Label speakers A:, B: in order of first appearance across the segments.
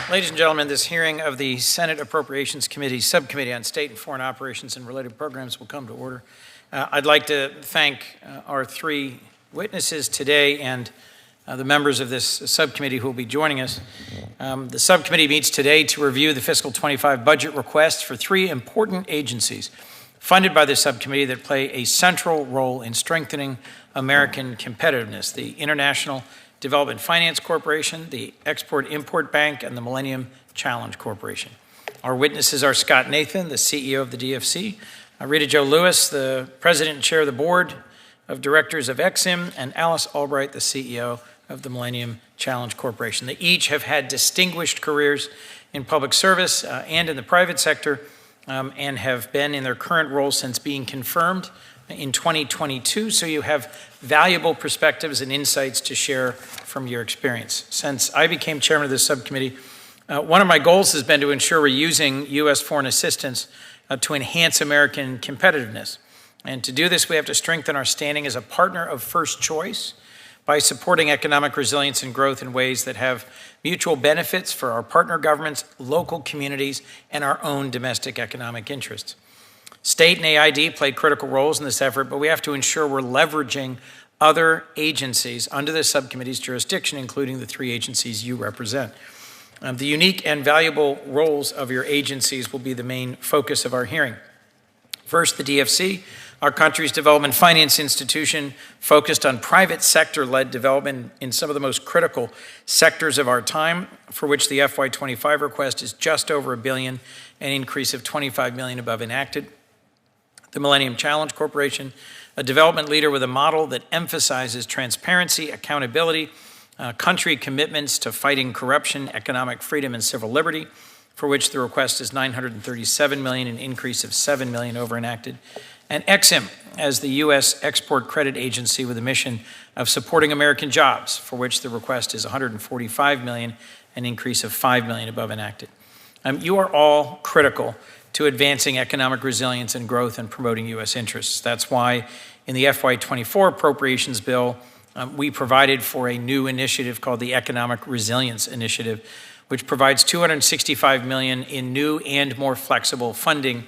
A: Ladies and gentlemen, this hearing of the Senate Appropriations Committee, Subcommittee on State and Foreign Operations and Related Programs will come to order. I'd like to thank our three witnesses today and the members of this subcommittee who will be joining us. The subcommittee meets today to review the fiscal 25 budget requests for three important agencies funded by the subcommittee that play a central role in strengthening American competitiveness: the International Development Finance Corporation, the Export-Import Bank, and the Millennium Challenge Corporation. Our witnesses are Scott Nathan, the CEO of the DFC, Rita Jo Lewis, the President and Chair of the Board of Directors of EXIM, and Alice Albright, the CEO of the Millennium Challenge Corporation. They each have had distinguished careers in public service and in the private sector and have been in their current roles since being confirmed in 2022, so you have valuable perspectives and insights to share from your experience. Since I became chairman of this subcommittee, one of my goals has been to ensure we're using U.S. foreign assistance to enhance American competitiveness. And to do this, we have to strengthen our standing as a partner of first choice by supporting economic resilience and growth in ways that have mutual benefits for our partner governments, local communities, and our own domestic economic interests. State and AID play critical roles in this effort, but we have to ensure we're leveraging other agencies under the subcommittee's jurisdiction, including the three agencies you represent. The unique and valuable roles of your agencies will be the main focus of our hearing. First, the DFC, our country's development finance institution, focused on private sector-led development in some of the most critical sectors of our time, for which the FY25 request is just over $1 billion, an increase of $25 million above enacted. The Millennium Challenge Corporation, a development leader with a model that emphasizes transparency, accountability, country commitments to fighting corruption, economic freedom, and civil liberty, for which the request is $937 million, an increase of $7 million over enacted. And EXIM, as the U.S. Export Credit Agency with a mission of supporting American jobs, for which the request is $145 million, an increase of $5 million above enacted. You are all critical to advancing economic resilience and growth and promoting U.S. interests. That's why in the FY24 appropriations bill, we provided for a new initiative called the Economic Resilience Initiative, which provides $265 million in new and more flexible funding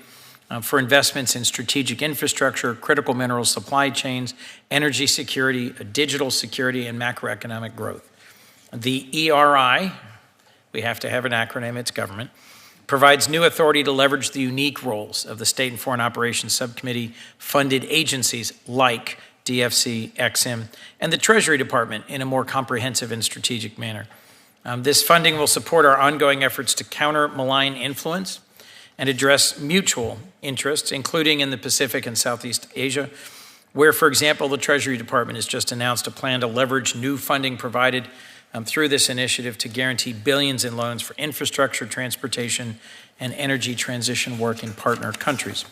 A: for investments in strategic infrastructure, critical mineral supply chains, energy security, digital security, and macroeconomic growth. The ERI, we have to have an acronym, it's government, provides new authority to leverage the unique roles of the State and Foreign Operations Subcommittee funded agencies like DFC, EXIM, and the Treasury Department in a more comprehensive and strategic manner. This funding will support our ongoing efforts to counter malign influence and address mutual interests, including in the Pacific and Southeast Asia, where, for example, the Treasury Department has just announced a plan to leverage new funding provided through this initiative to guarantee billions in loans for infrastructure, transportation, and energy transition work in partner countries.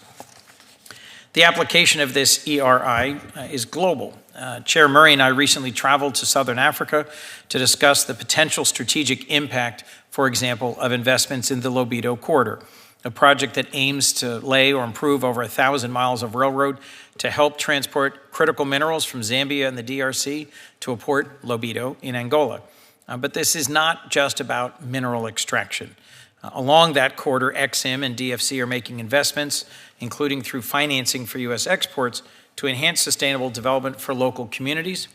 A: The application of this ERI is global. Chair Murray and I recently traveled to Southern Africa to discuss the potential strategic impact, for example, of investments in the Lobito Corridor, a project that aims to lay or improve over 1,000 miles of railroad to help transport critical minerals from Zambia and the DRC to a port, Lobito, in Angola. But this is not just about mineral extraction. Along that corridor, EXIM and DFC are making investments, including through financing for U.S. exports, to enhance sustainable development for local communities.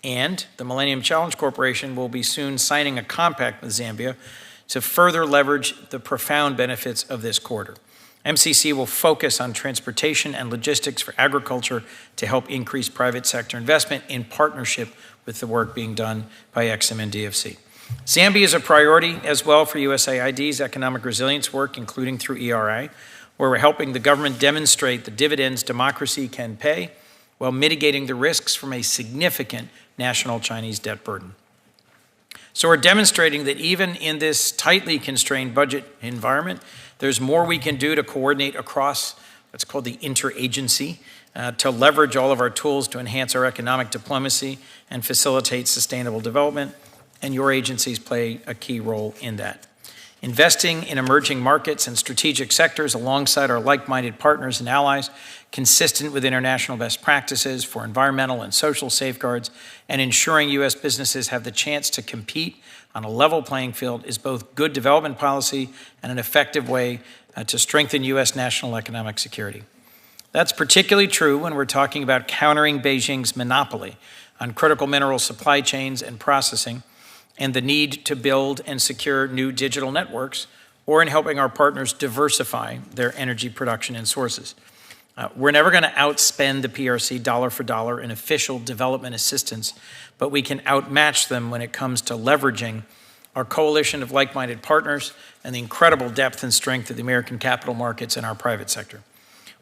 A: And the Millennium Challenge Corporation will be soon signing a compact with Zambia to further leverage the profound benefits of this corridor. MCC will focus on transportation and logistics for agriculture to help increase private sector investment in partnership with the work being done by EXIM and DFC. Zambia is a priority as well for USAID's economic resilience work, including through ERI, where we're helping the government demonstrate the dividends democracy can pay while mitigating the risks from a significant national Chinese debt burden. So we're demonstrating that even in this tightly constrained budget environment, there's more we can do to coordinate across what's called the interagency, to leverage all of our tools to enhance our economic diplomacy and facilitate sustainable development, and your agencies play a key role in that. Investing in emerging markets and strategic sectors alongside our like-minded partners and allies consistent with international best practices for environmental and social safeguards, and ensuring U.S. businesses have the chance to compete on a level playing field is both good development policy and an effective way to strengthen U.S. national economic security. That's particularly true when we're talking about countering Beijing's monopoly on critical mineral supply chains and processing, and the need to build and secure new digital networks, or in helping our partners diversify their energy production and sources. We're never going to outspend the PRC dollar for dollar in official development assistance, but we can outmatch them when it comes to leveraging our coalition of like-minded partners and the incredible depth and strength of the American capital markets and our private sector.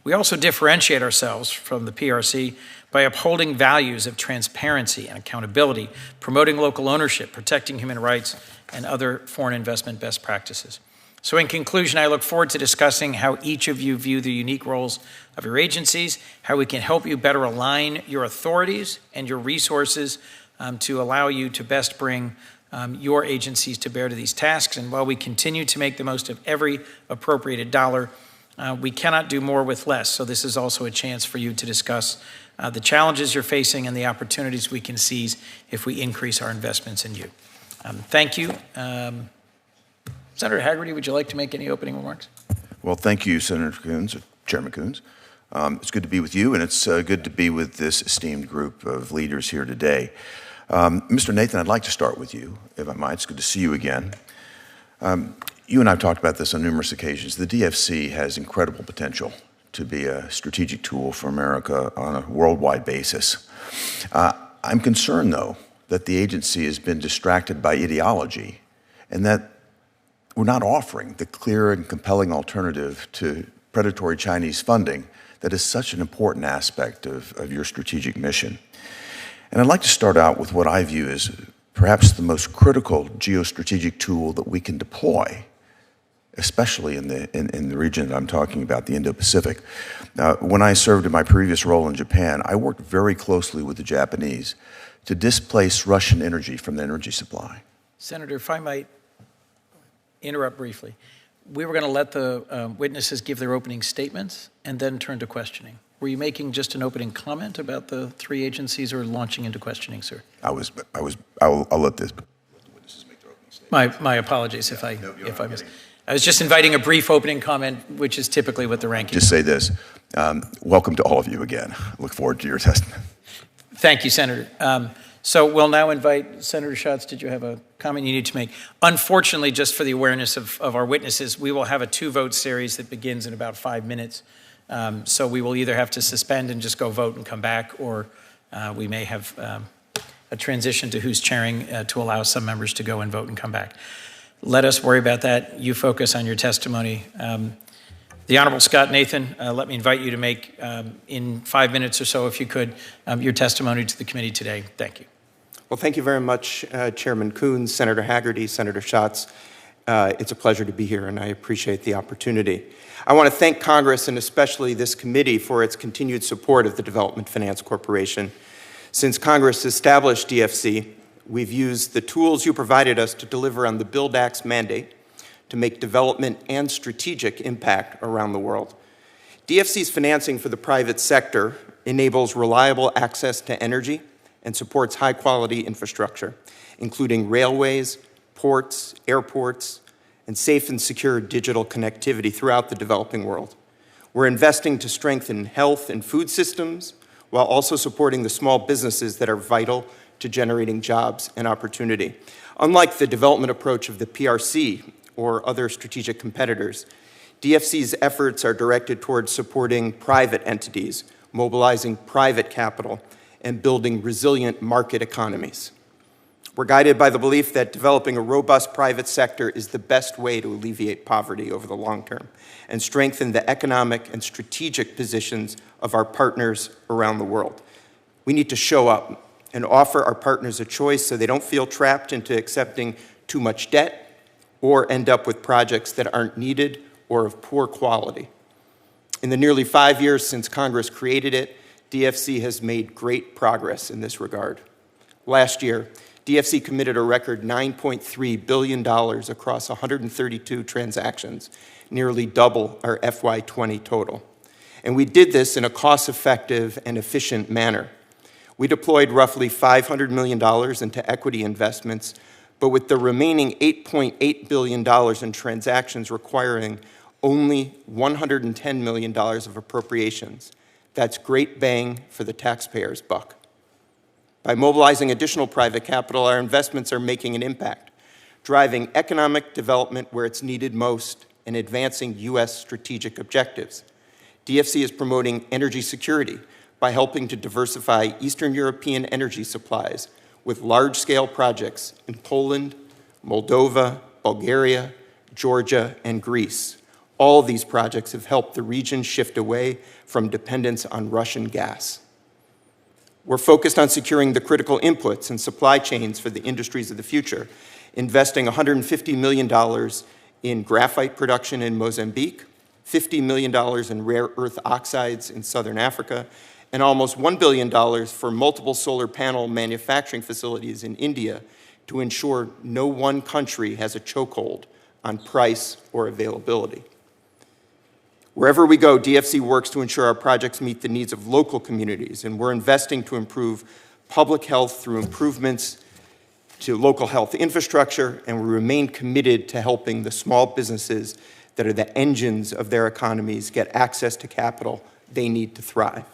A: We also differentiate ourselves from the PRC by upholding values of transparency and accountability, promoting local ownership, protecting human rights, and other foreign investment best practices. So in conclusion, I look forward to discussing how each of you view the unique roles of your agencies, how we can help you better align your authorities and your resources to allow you to best bring your agencies to bear to these tasks. And while we continue to make the most of every appropriated dollar, we cannot do more with less. So this is also a chance for you to discuss the challenges you're facing and the opportunities we can seize if we increase our investments in you. Thank you. Senator Hagerty, would you like to make any opening remarks?
B: Well, thank you, Senator Coons, Chairman Coons. It's good to be with you, and it's good to be with this esteemed group of leaders here today. Mr. Nathan, I'd like to start with you, if I might. It's good to see you again. You and I have talked about this on numerous occasions. The DFC has incredible potential to be a strategic tool for America on a worldwide basis. I'm concerned, though, that the agency has been distracted by ideology and that we're not offering the clear and compelling alternative to predatory Chinese funding that is such an important aspect of your strategic mission. And I'd like to start out with what I view as perhaps the most critical geostrategic tool that we can deploy, especially in the region that I'm talking about, the Indo-Pacific. When I served in my previous role in Japan, I worked very closely with the Japanese to displace Russian energy from the energy supply.
A: Senator, if I might interrupt briefly. We were going to let the witnesses give their opening statements and then turn to questioning. Were you making just an opening comment about the three agencies or launching into questioning, sir?
B: I'll let the witnesses make their opening statements.
A: My apologies if I missed. I was just inviting a brief opening comment, which is typically what the ranking.
B: Just say this. Welcome to all of you again. Look forward to your testimony.
A: Thank you, Senator. So we'll now invite Senator Schatz. Did you have a comment you need to make? Unfortunately, just for the awareness of our witnesses, we will have a two-vote series that begins in about 5 minutes. So we will either have to suspend and just go vote and come back, or we may have a transition to who's chairing to allow some members to go and vote and come back. Let us worry about that. You focus on your testimony. The Honorable Scott Nathan, let me invite you to make, in 5 minutes or so, if you could, your testimony to the committee today. Thank you.
C: Well, thank you very much, Chairman Coons, Senator Hagerty, Senator Schatz. It's a pleasure to be here, and I appreciate the opportunity. I want to thank Congress, and especially this committee, for its continued support of the Development Finance Corporation. Since Congress established DFC, we've used the tools you provided us to deliver on the BUILD Act's mandate to make development and strategic impact around the world. DFC's financing for the private sector enables reliable access to energy and supports high-quality infrastructure, including railways, ports, airports, and safe and secure digital connectivity throughout the developing world. We're investing to strengthen health and food systems while also supporting the small businesses that are vital to generating jobs and opportunity. Unlike the development approach of the PRC or other strategic competitors, DFC's efforts are directed towards supporting private entities, mobilizing private capital, and building resilient market economies. We're guided by the belief that developing a robust private sector is the best way to alleviate poverty over the long term and strengthen the economic and strategic positions of our partners around the world. We need to show up and offer our partners a choice so they don't feel trapped into accepting too much debt or end up with projects that aren't needed or of poor quality. In the nearly 5 years since Congress created it, DFC has made great progress in this regard. Last year, DFC committed a record $9.3 billion across 132 transactions, nearly double our FY20 total. And we did this in a cost-effective and efficient manner. We deployed roughly $500 million into equity investments, but with the remaining $8.8 billion in transactions requiring only $110 million of appropriations. That's great bang for the taxpayer's buck. By mobilizing additional private capital, our investments are making an impact, driving economic development where it's needed most and advancing U.S. strategic objectives. DFC is promoting energy security by helping to diversify Eastern European energy supplies with large-scale projects in Poland, Moldova, Bulgaria, Georgia, and Greece. All of these projects have helped the region shift away from dependence on Russian gas. We're focused on securing the critical inputs and supply chains for the industries of the future, investing $150 million in graphite production in Mozambique, $50 million in rare earth oxides in Southern Africa, and almost $1 billion for multiple solar panel manufacturing facilities in India to ensure no one country has a chokehold on price or availability. Wherever we go, DFC works to ensure our projects meet the needs of local communities, and we're investing to improve public health through improvements to local health infrastructure, and we remain committed to helping the small businesses that are the engines of their economies get access to capital they need to thrive.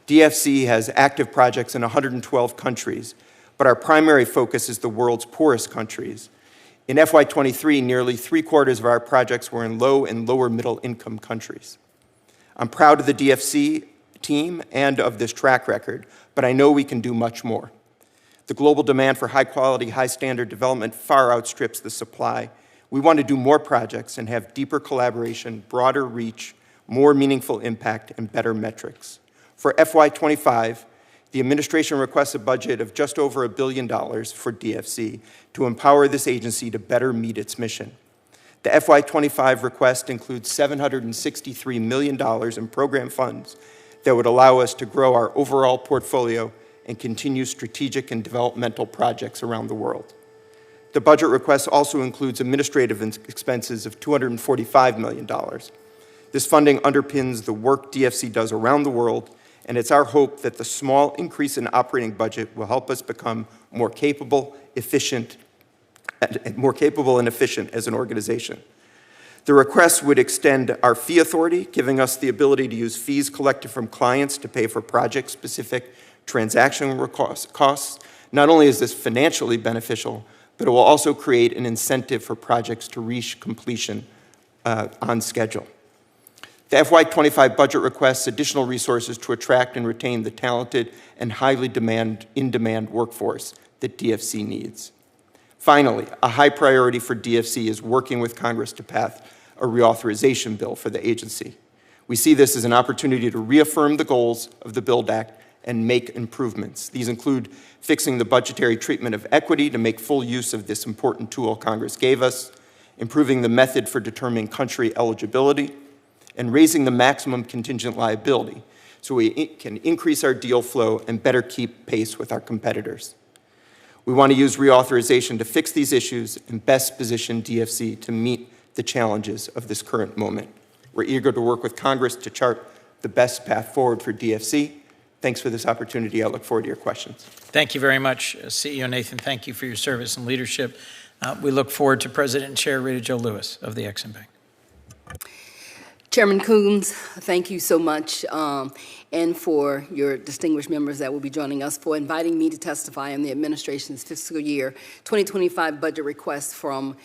C: DFC has active projects in 112 countries, but our primary focus is the world's poorest countries. In FY23, nearly 3/4 of our projects were in low and lower middle income countries. I'm proud of the DFC team and of this track record, but I know we can do much more. The global demand for high-quality, high-standard development far outstrips the supply. We want to do more projects and have deeper collaboration, broader reach, more meaningful impact, and better metrics. For FY25, the administration requests a budget of just over $1 billion for DFC to empower this agency to better meet its mission. The FY25 request includes $763 million in program funds that would allow us to grow our overall portfolio and continue strategic and developmental projects around the world. The budget request also includes administrative expenses of $245 million. This funding underpins the work DFC does around the world, and it's our hope that the small increase in operating budget will help us become more capable and efficient as an organization. The request would extend our fee authority, giving us the ability to use fees collected from clients to pay for project-specific transaction costs. Not only is this financially beneficial, but it will also create an incentive for projects to reach completion on schedule. The FY25 budget requests additional resources to attract and retain the talented and highly in-demand workforce that DFC needs. Finally, a high priority for DFC is working with Congress to pass a reauthorization bill for the agency. We see this as an opportunity to reaffirm the goals of the BUILD Act and make improvements. These include fixing the budgetary treatment of equity to make full use of this important tool Congress gave us, improving the method for determining country eligibility, and raising the maximum contingent liability so we can increase our deal flow and better keep pace with our competitors. We want to use reauthorization to fix these issues and best position DFC to meet the challenges of this current moment. We're eager to work with Congress to chart the best path forward for DFC. Thanks for this opportunity. I look forward to your questions.
A: Thank you very much, CEO Nathan. Thank you for your service and leadership. We look forward to President and Chair Rita Jo Lewis of the Ex-Im Bank.
D: Chairman Coons, thank you so much, and for your distinguished members that will be joining us for inviting me to testify on the administration's fiscal year 2025 budget request from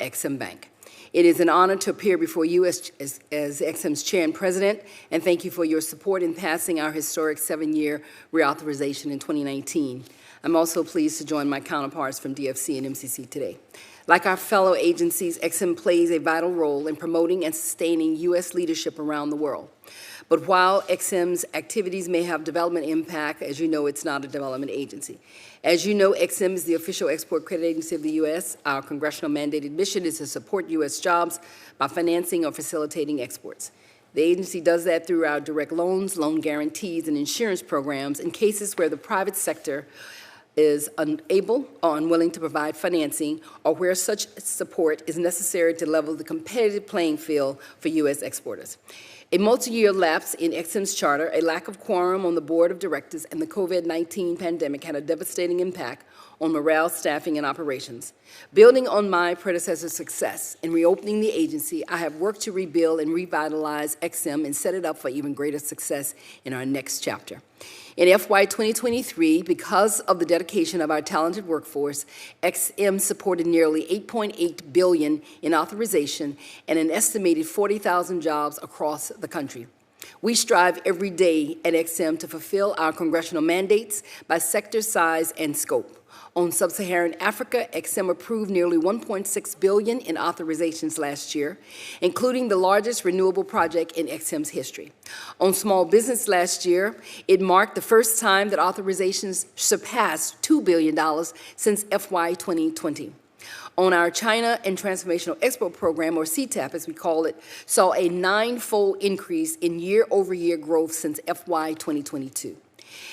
D: Ex-Im Bank. It is an honor to appear before you as Ex-Im's chair and president, and thank you for your support in passing our historic 7-year reauthorization in 2019. I'm also pleased to join my counterparts from DFC and MCC today. Like our fellow agencies, Ex-Im plays a vital role in promoting and sustaining U.S. leadership around the world. But while Ex-Im's activities may have development impact, as you know, it's not a development agency. As you know, Ex-Im is the official export credit agency of the U.S. Our congressional mandated mission is to support U.S. jobs by financing or facilitating exports. The agency does that through our direct loans, loan guarantees, and insurance programs in cases where the private sector is unable or unwilling to provide financing, or where such support is necessary to level the competitive playing field for U.S. exporters. A multi-year lapse in XM's charter, a lack of quorum on the board of directors, and the COVID-19 pandemic had a devastating impact on morale, staffing, and operations. Building on my predecessor's success in reopening the agency, I have worked to rebuild and revitalize XM and set it up for even greater success in our next chapter. In FY 2023, because of the dedication of our talented workforce, XM supported nearly $8.8 billion in authorization and an estimated 40,000 jobs across the country. We strive every day at XM to fulfill our congressional mandates by sector size and scope. On sub-Saharan Africa, XM approved nearly $1.6 billion in authorizations last year, including the largest renewable project in XM's history. On small business last year, it marked the first time that authorizations surpassed $2 billion since FY 2020. On our China and Transformational Export Program, or CTAP as we call it, saw a 9-fold increase in year-over-year growth since FY 2022.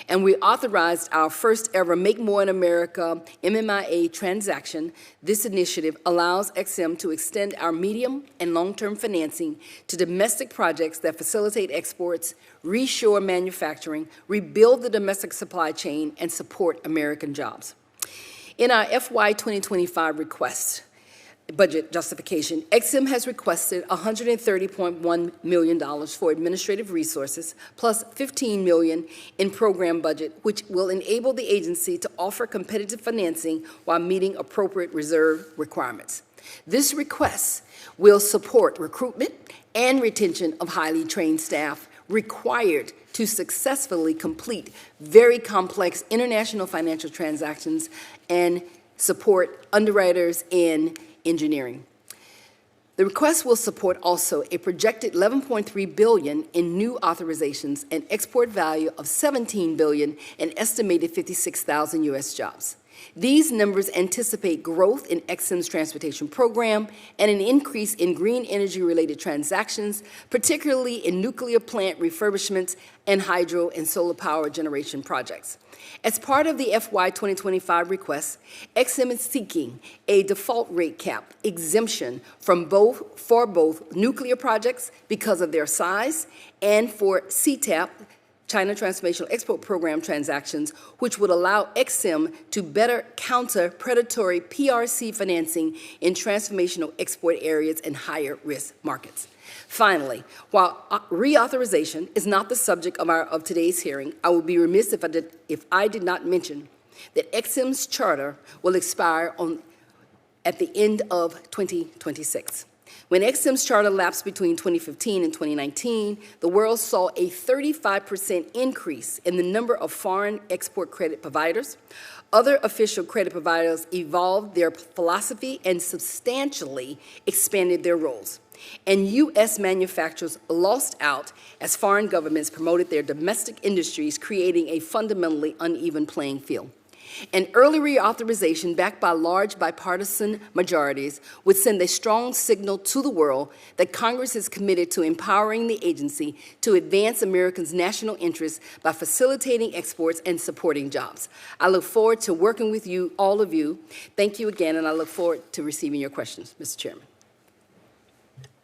D: And we authorized our first ever Make More in America MMIA transaction. This initiative allows XM to extend our medium and long-term financing to domestic projects that facilitate exports, reshore manufacturing, rebuild the domestic supply chain, and support American jobs. In our FY 2025 request, budget justification, XM has requested $130.1 million for administrative resources, plus $15 million in program budget, which will enable the agency to offer competitive financing while meeting appropriate reserve requirements. This request will support recruitment and retention of highly trained staff required to successfully complete very complex international financial transactions and support underwriters in engineering. The request will support also a projected $11.3 billion in new authorizations and export value of $17 billion and estimated 56,000 U.S. jobs. These numbers anticipate growth in XM's transportation program and an increase in green energy-related transactions, particularly in nuclear plant refurbishments and hydro and solar power generation projects. As part of the FY 2025 request, XM is seeking a default rate cap exemption for both nuclear projects because of their size and for CTAP, China Transformational Export Program transactions, which would allow XM to better counter predatory PRC financing in transformational export areas and higher risk markets. Finally, while reauthorization is not the subject of today's hearing, I would be remiss if I did not mention that XM's charter will expire at the end of 2026. When XM's charter lapsed between 2015 and 2019, the world saw a 35% increase in the number of foreign export credit providers. Other official credit providers evolved their philosophy and substantially expanded their roles. And U.S. manufacturers lost out as foreign governments promoted their domestic industries, creating a fundamentally uneven playing field. An early reauthorization backed by large bipartisan majorities would send a strong signal to the world that Congress is committed to empowering the agency to advance Americans' national interests by facilitating exports and supporting jobs. I look forward to working with you, all of you. Thank you again, and I look forward to receiving your questions, Mr. Chairman.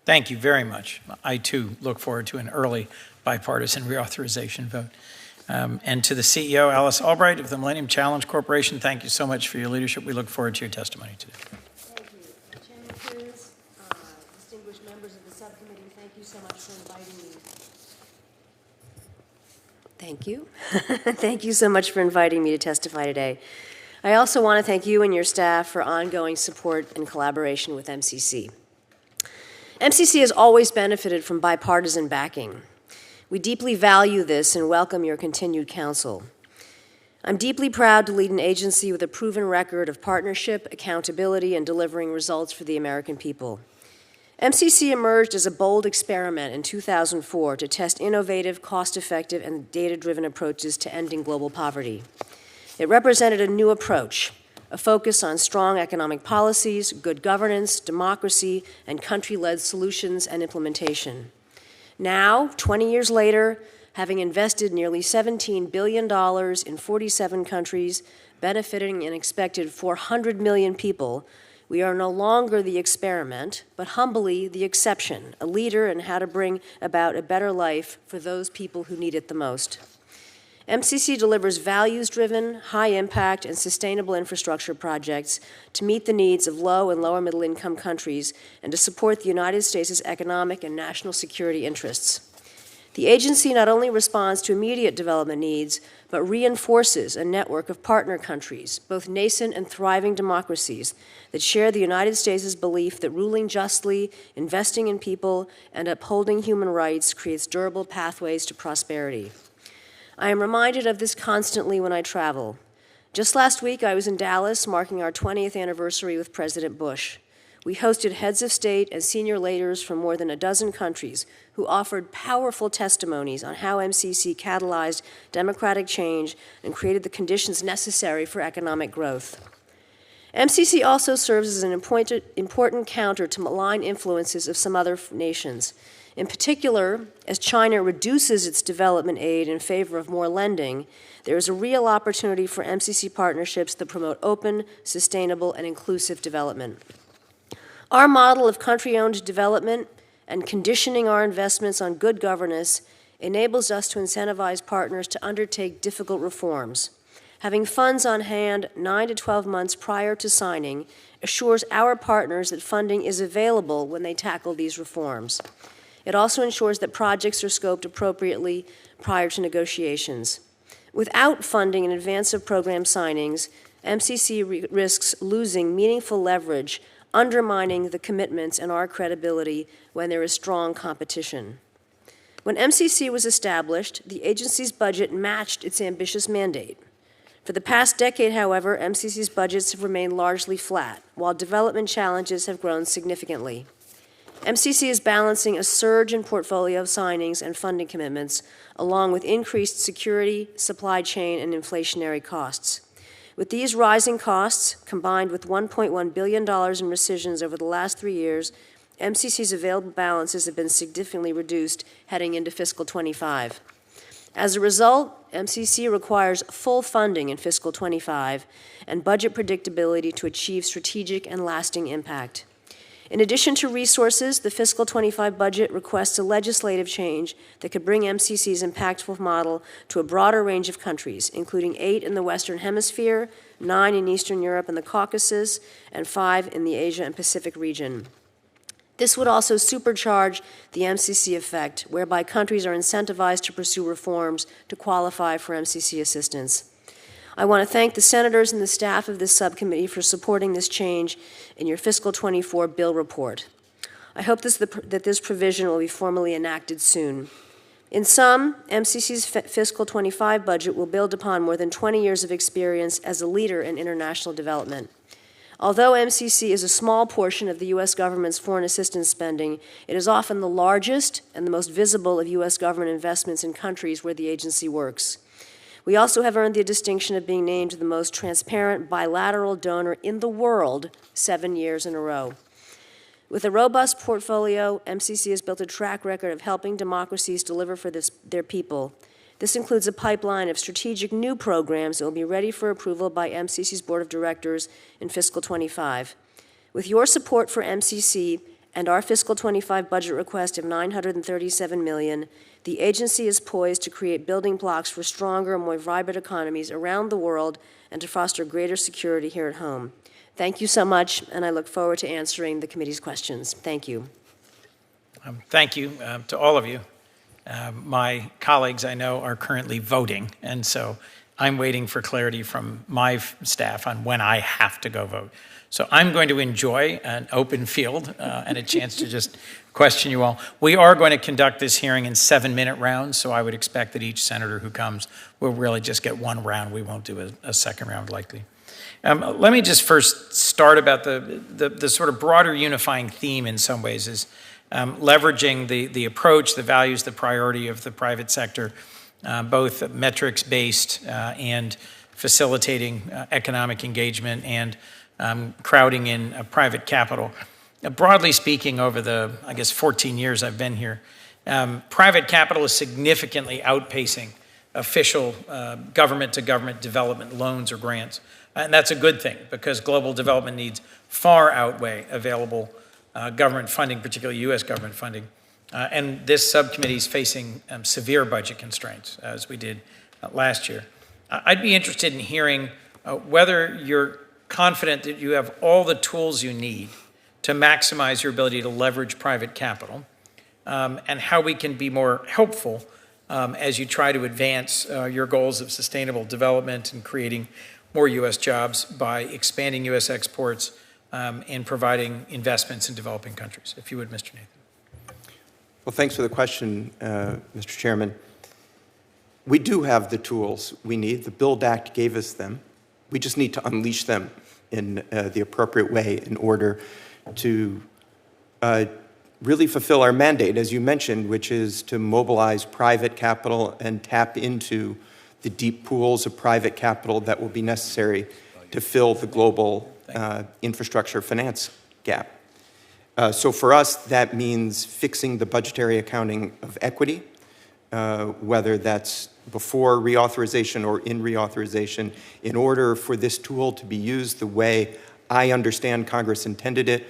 A: Thank you very much. I, too, look forward to an early bipartisan reauthorization vote. And to the CEO, Alice Albright of the Millennium Challenge Corporation, thank you so much for your leadership. We look forward to your testimony today.
E: Thank you. Chairman Coons, distinguished members of the subcommittee, thank you so much for inviting me. Thank you. Thank you so much for inviting me to testify today. I also want to thank you and your staff for ongoing support and collaboration with MCC. MCC has always benefited from bipartisan backing. We deeply value this and welcome your continued counsel. I'm deeply proud to lead an agency with a proven record of partnership, accountability, and delivering results for the American people. MCC emerged as a bold experiment in 2004 to test innovative, cost-effective, and data-driven approaches to ending global poverty. It represented a new approach, a focus on strong economic policies, good governance, democracy, and country-led solutions and implementation. Now, 20 years later, having invested nearly $17 billion in 47 countries, benefiting an expected 400 million people, We are no longer the experiment, but humbly the exception, a leader in how to bring about a better life for those people who need it the most. MCC delivers values-driven, high-impact, and sustainable infrastructure projects to meet the needs of low and lower middle-income countries and to support the United States' economic and national security interests. The agency not only responds to immediate development needs, but reinforces a network of partner countries, both nascent and thriving democracies, that share the United States' belief that ruling justly, investing in people, and upholding human rights creates durable pathways to prosperity. I am reminded of this constantly when I travel. Just last week, I was in Dallas marking our 20th anniversary with President Bush. We hosted heads of state and senior leaders from more than a dozen countries who offered powerful testimonies on how MCC catalyzed democratic change and created the conditions necessary for economic growth. MCC also serves as an important counter to malign influences of some other nations. In particular, as China reduces its development aid in favor of more lending, there is a real opportunity for MCC partnerships that promote open, sustainable, and inclusive development. Our model of country-owned development and conditioning our investments on good governance enables us to incentivize partners to undertake difficult reforms. Having funds on hand 9 to 12 months prior to signing assures our partners that funding is available when they tackle these reforms. It also ensures that projects are scoped appropriately prior to negotiations. Without funding in advance of program signings, MCC risks losing meaningful leverage, undermining the commitments and our credibility when there is strong competition. When MCC was established, the agency's budget matched its ambitious mandate. For the past decade, however, MCC's budgets have remained largely flat, while development challenges have grown significantly. MCC is balancing a surge in portfolio signings and funding commitments, along with increased security, supply chain, and inflationary costs. With these rising costs, combined with $1.1 billion in rescissions over the last 3 years, MCC's available balances have been significantly reduced heading into fiscal 25. As a result, MCC requires full funding in fiscal 25 and budget predictability to achieve strategic and lasting impact. In addition to resources, the fiscal 25 budget requests a legislative change that could bring MCC's impactful model to a broader range of countries, including 8 in the Western Hemisphere, 9 in Eastern Europe and the Caucasus, and 5 in the Asia and Pacific region. This would also supercharge the MCC effect, whereby countries are incentivized to pursue reforms to qualify for MCC assistance. I want to thank the senators and the staff of this subcommittee for supporting this change in your fiscal 24 bill report. I hope that this provision will be formally enacted soon. In sum, MCC's fiscal 25 budget will build upon more than 20 years of experience as a leader in international development. Although MCC is a small portion of the U.S. government's foreign assistance spending, it is often the largest and the most visible of U.S. government investments in countries where the agency works. We also have earned the distinction of being named the most transparent bilateral donor in the world 7 years in a row. With a robust portfolio, MCC has built a track record of helping democracies deliver for their people. This includes a pipeline of strategic new programs that will be ready for approval by MCC's Board of Directors in fiscal 25. With your support for MCC and our fiscal 25 budget request of $937 million, the agency is poised to create building blocks for stronger, more vibrant economies around the world and to foster greater security here at home. Thank you so much, and I look forward to answering the committee's questions. Thank you.
A: Thank you to all of you. My colleagues, I know, are currently voting, and so I'm waiting for clarity from my staff on when I have to go vote. So I'm going to enjoy an open field and a chance to just question you all. We are going to conduct this hearing in 7-minute rounds, so I would expect that each senator who comes will really just get one round. We won't do a second round likely. Let me just first start about the sort of broader unifying theme in some ways is leveraging the approach, the values, the priority of the private sector, both metrics-based and facilitating economic engagement and crowding in private capital. Broadly speaking, over the, 14 years I've been here, private capital is significantly outpacing official government-to-government development loans or grants. And that's a good thing because global development needs far outweigh available government funding, particularly U.S. government funding. And this subcommittee is facing severe budget constraints, as we did last year. I'd be interested in hearing whether you're confident that you have all the tools you need to maximize your ability to leverage private capital, and how we can be more helpful as you try to advance your goals of sustainable development and creating more U.S. jobs by expanding U.S. exports and providing investments in developing countries. If you would, Mr. Nathan.
C: Well, thanks for the question, Mr. Chairman. We do have the tools we need. The BUILD Act gave us them. We just need to unleash them in the appropriate way in order to really fulfill our mandate, as you mentioned, which is to mobilize private capital and tap into the deep pools of private capital that will be necessary to fill the global infrastructure finance gap. So for us, that means fixing the budgetary accounting of equity, whether that's before reauthorization or in reauthorization, in order for this tool to be used the way I understand Congress intended it.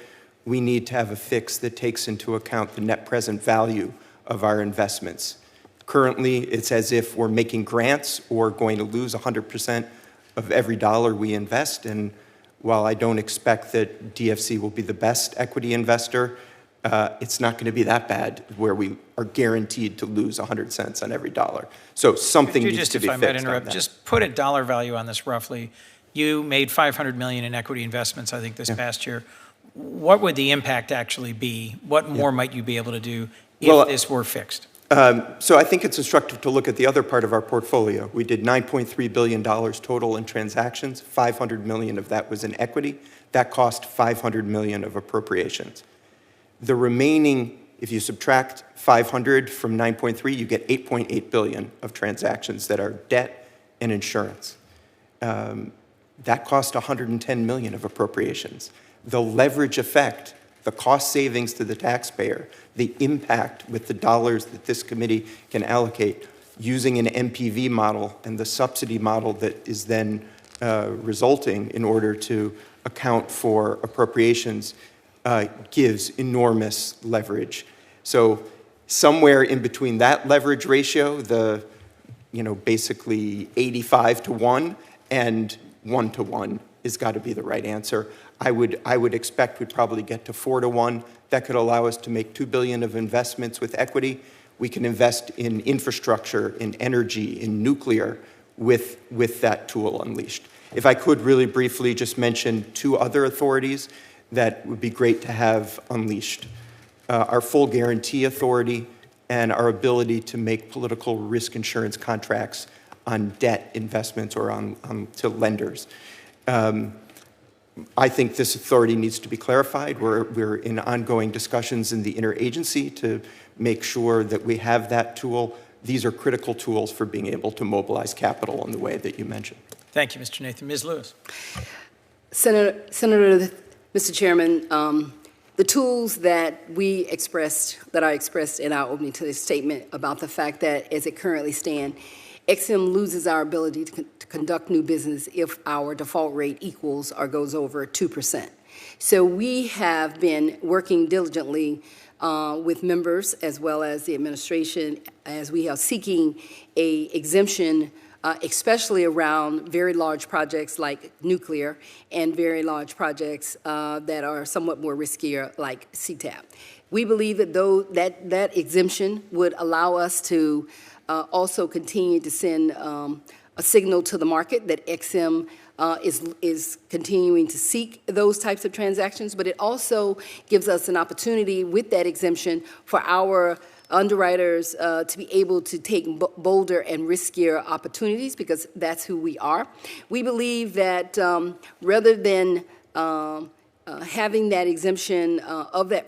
C: We need to have a fix that takes into account the net present value of our investments. Currently, it's as if we're making grants or going to lose 100% of every dollar we invest. And while I don't expect that DFC will be the best equity investor, it's not going to be that bad where we are guaranteed to lose 100 cents on every dollar. So something needs to be fixed.
A: If I might interrupt, just put a dollar value on this roughly. You made $500 million in equity investments, I think, this past year. What would the impact actually be? What more might you be able to do if this were fixed?
C: So I think it's instructive to look at the other part of our portfolio. We did $9.3 billion total in transactions. $500 million of that was in equity. That cost $500 million of appropriations. The remaining, if you subtract 500 from 9.3, you get 8.8 billion of transactions that are debt and insurance. That cost 110 million of appropriations. The leverage effect, the cost savings to the taxpayer, the impact with the dollars that this committee can allocate using an MPV model and the subsidy model that is then resulting in order to account for appropriations gives enormous leverage. So somewhere in between that leverage ratio, the basically 85 to 1 and 1 to 1 has got to be the right answer. I would expect we'd probably get to 4 to 1. That could allow us to make $2 billion of investments with equity. We can invest in infrastructure, in energy, in nuclear with that tool unleashed. If I could really briefly just mention two other authorities that would be great to have unleashed. Our full guarantee authority and our ability to make political risk insurance contracts on debt investments or to lenders. I think this authority needs to be clarified. We're in ongoing discussions in the interagency to make sure that we have that tool. These are critical tools for being able to mobilize capital in the way that you mentioned.
A: Thank you, Mr. Nathan. Ms. Lewis.
D: Senator, Mr. Chairman, the tools that I expressed in our opening to this statement about the fact that as it currently stands, XM loses our ability to conduct new business if our default rate equals or goes over 2%. So we have been working diligently with members as well as the administration as we are seeking a exemption, especially around very large projects like nuclear and very large projects that are somewhat more riskier like CTAP. We believe that that exemption would allow us to also continue to send a signal to the market that XM is continuing to seek those types of transactions, but it also gives us an opportunity with that exemption for our underwriters to be able to take bolder and riskier opportunities because that's who we are. We believe that rather than having that exemption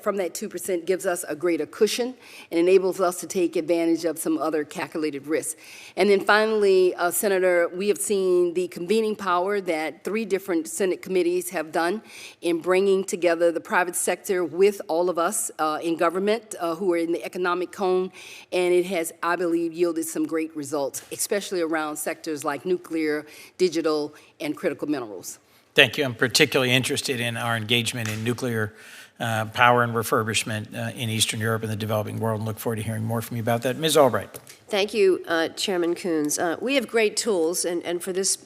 D: from that 2% gives us a greater cushion and enables us to take advantage of some other calculated risks. And then finally, Senator, we have seen the convening power that 3 different Senate committees have done in bringing together the private sector with all of us in government who are in the economic cone, and it has, I believe, yielded some great results, especially around sectors like nuclear, digital, and critical minerals.
A: Thank you. I'm particularly interested in our engagement in nuclear power and refurbishment in Eastern Europe and the developing world, and look forward to hearing more from you about that. Ms. Albright.
E: Thank you, Chairman Coons. We have great tools, and for this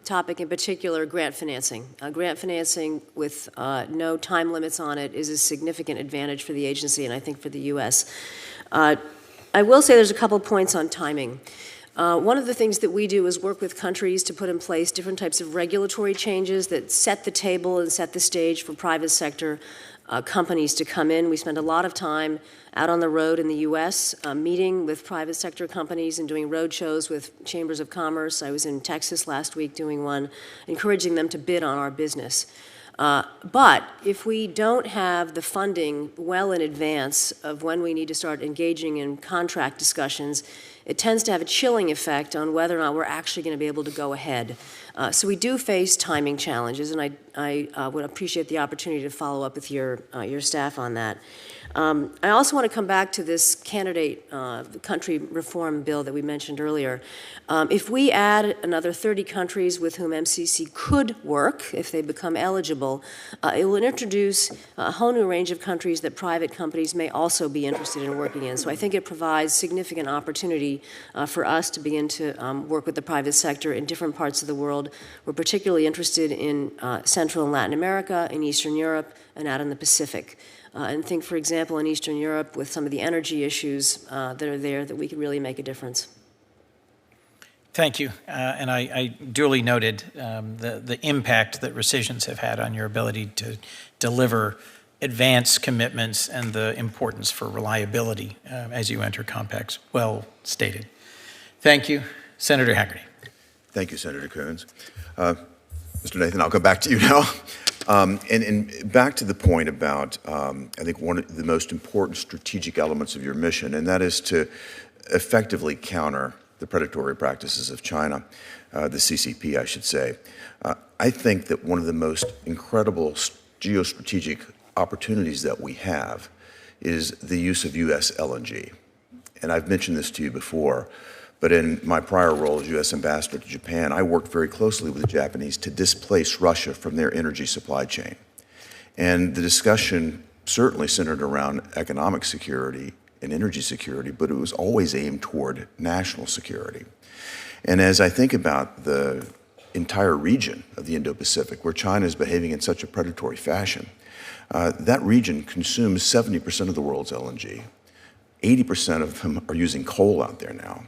E: topic in particular, grant financing. Grant financing with no time limits on it is a significant advantage for the agency and I think for the U.S. I will say there's a couple points on timing. One of the things that we do is work with countries to put in place different types of regulatory changes that set the table and set the stage for private sector companies to come in. We spend a lot of time out on the road in the U.S. Meeting with private sector companies and doing road shows with chambers of commerce. I was in Texas last week doing one, encouraging them to bid on our business. But if we don't have the funding well in advance of when we need to start engaging in contract discussions, it tends to have a chilling effect on whether or not we're actually going to be able to go ahead. So we do face timing challenges, and I would appreciate the opportunity to follow up with your staff on that. I also want to come back to this candidate country reform bill that we mentioned earlier. If we add another 30 countries with whom MCC could work, if they become eligible, it will introduce a whole new range of countries that private companies may also be interested in working in. So I think it provides significant opportunity for us to begin to work with the private sector in different parts of the world. We're particularly interested in Central and Latin America, in Eastern Europe, and out in the Pacific. And think, for example, in Eastern Europe with some of the energy issues that are there, that we could really make a difference.
A: Thank you. And I duly noted the impact that rescissions have had on your ability to deliver advanced commitments and the importance for reliability as you enter compacts. Well stated. Thank you. Senator Hagerty.
B: Thank you, Senator Coons. Mr. Nathan, I'll go back to you now. And back to the point about, I think, one of the most important strategic elements of your mission, and that is to effectively counter the predatory practices of China, the CCP, I should say. I think that one of the most incredible geostrategic opportunities that we have is the use of U.S. LNG. And I've mentioned this to you before, but in my prior role as U.S. Ambassador to Japan, I worked very closely with the Japanese to displace Russia from their energy supply chain. And the discussion certainly centered around economic security and energy security, but it was always aimed toward national security. And as I think about the entire region of the Indo-Pacific, where China is behaving in such a predatory fashion, that region consumes 70% of the world's LNG. 80% of them are using coal out there now.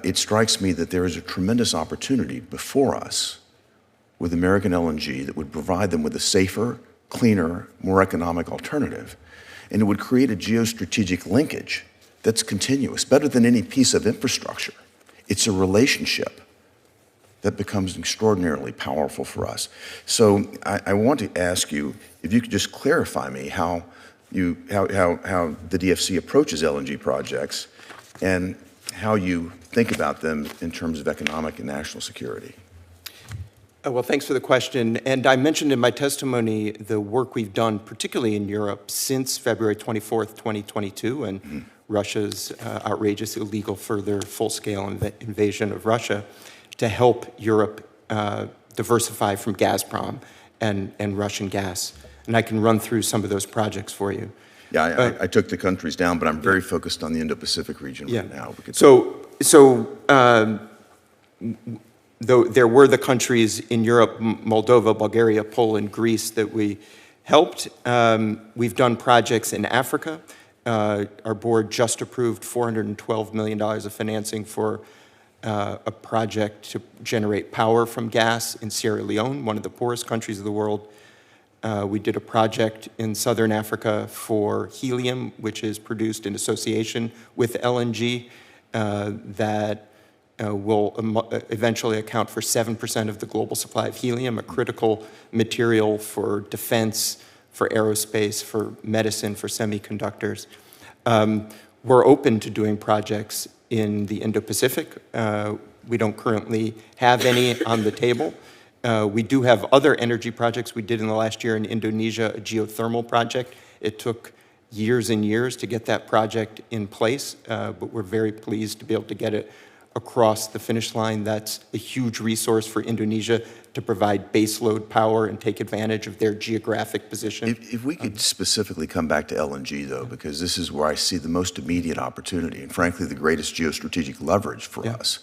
B: It strikes me that there is a tremendous opportunity before us with American LNG that would provide them with a safer, cleaner, more economic alternative. And it would create a geostrategic linkage that's continuous, better than any piece of infrastructure. It's a relationship that becomes extraordinarily powerful for us. So I want to ask you if you could just clarify me how the DFC approaches LNG projects and how you think about them in terms of economic and national security.
C: Well, thanks for the question. And I mentioned in my testimony the work we've done, particularly in Europe, since February 24th, 2022, and Russia's outrageous, illegal, further full-scale invasion of Russia, to help Europe diversify from Gazprom and Russian gas. And I can run through some of those projects for you.
B: Yeah, I took the countries down, but I'm very focused on the Indo-Pacific region right now.
C: Though there were the countries in Europe, Moldova, Bulgaria, Poland, Greece, that we helped. We've done projects in Africa. Our board just approved $412 million of financing for a project to generate power from gas in Sierra Leone, one of the poorest countries of the world. We did a project in Southern Africa for helium, which is produced in association with LNG, that will eventually account for 7% of the global supply of helium, a critical material for defense, for aerospace, for medicine, for semiconductors. We're open to doing projects in the Indo-Pacific. We don't currently have any on the table. We do have other energy projects we did in the last year in Indonesia, a geothermal project. It took years and years to get that project in place, but we're very pleased to be able to get it across the finish line. That's a huge resource for Indonesia to provide baseload power and take advantage of their geographic position.
B: If we could specifically come back to LNG, though, because this is where I see the most immediate opportunity and, frankly, the greatest geostrategic leverage for us.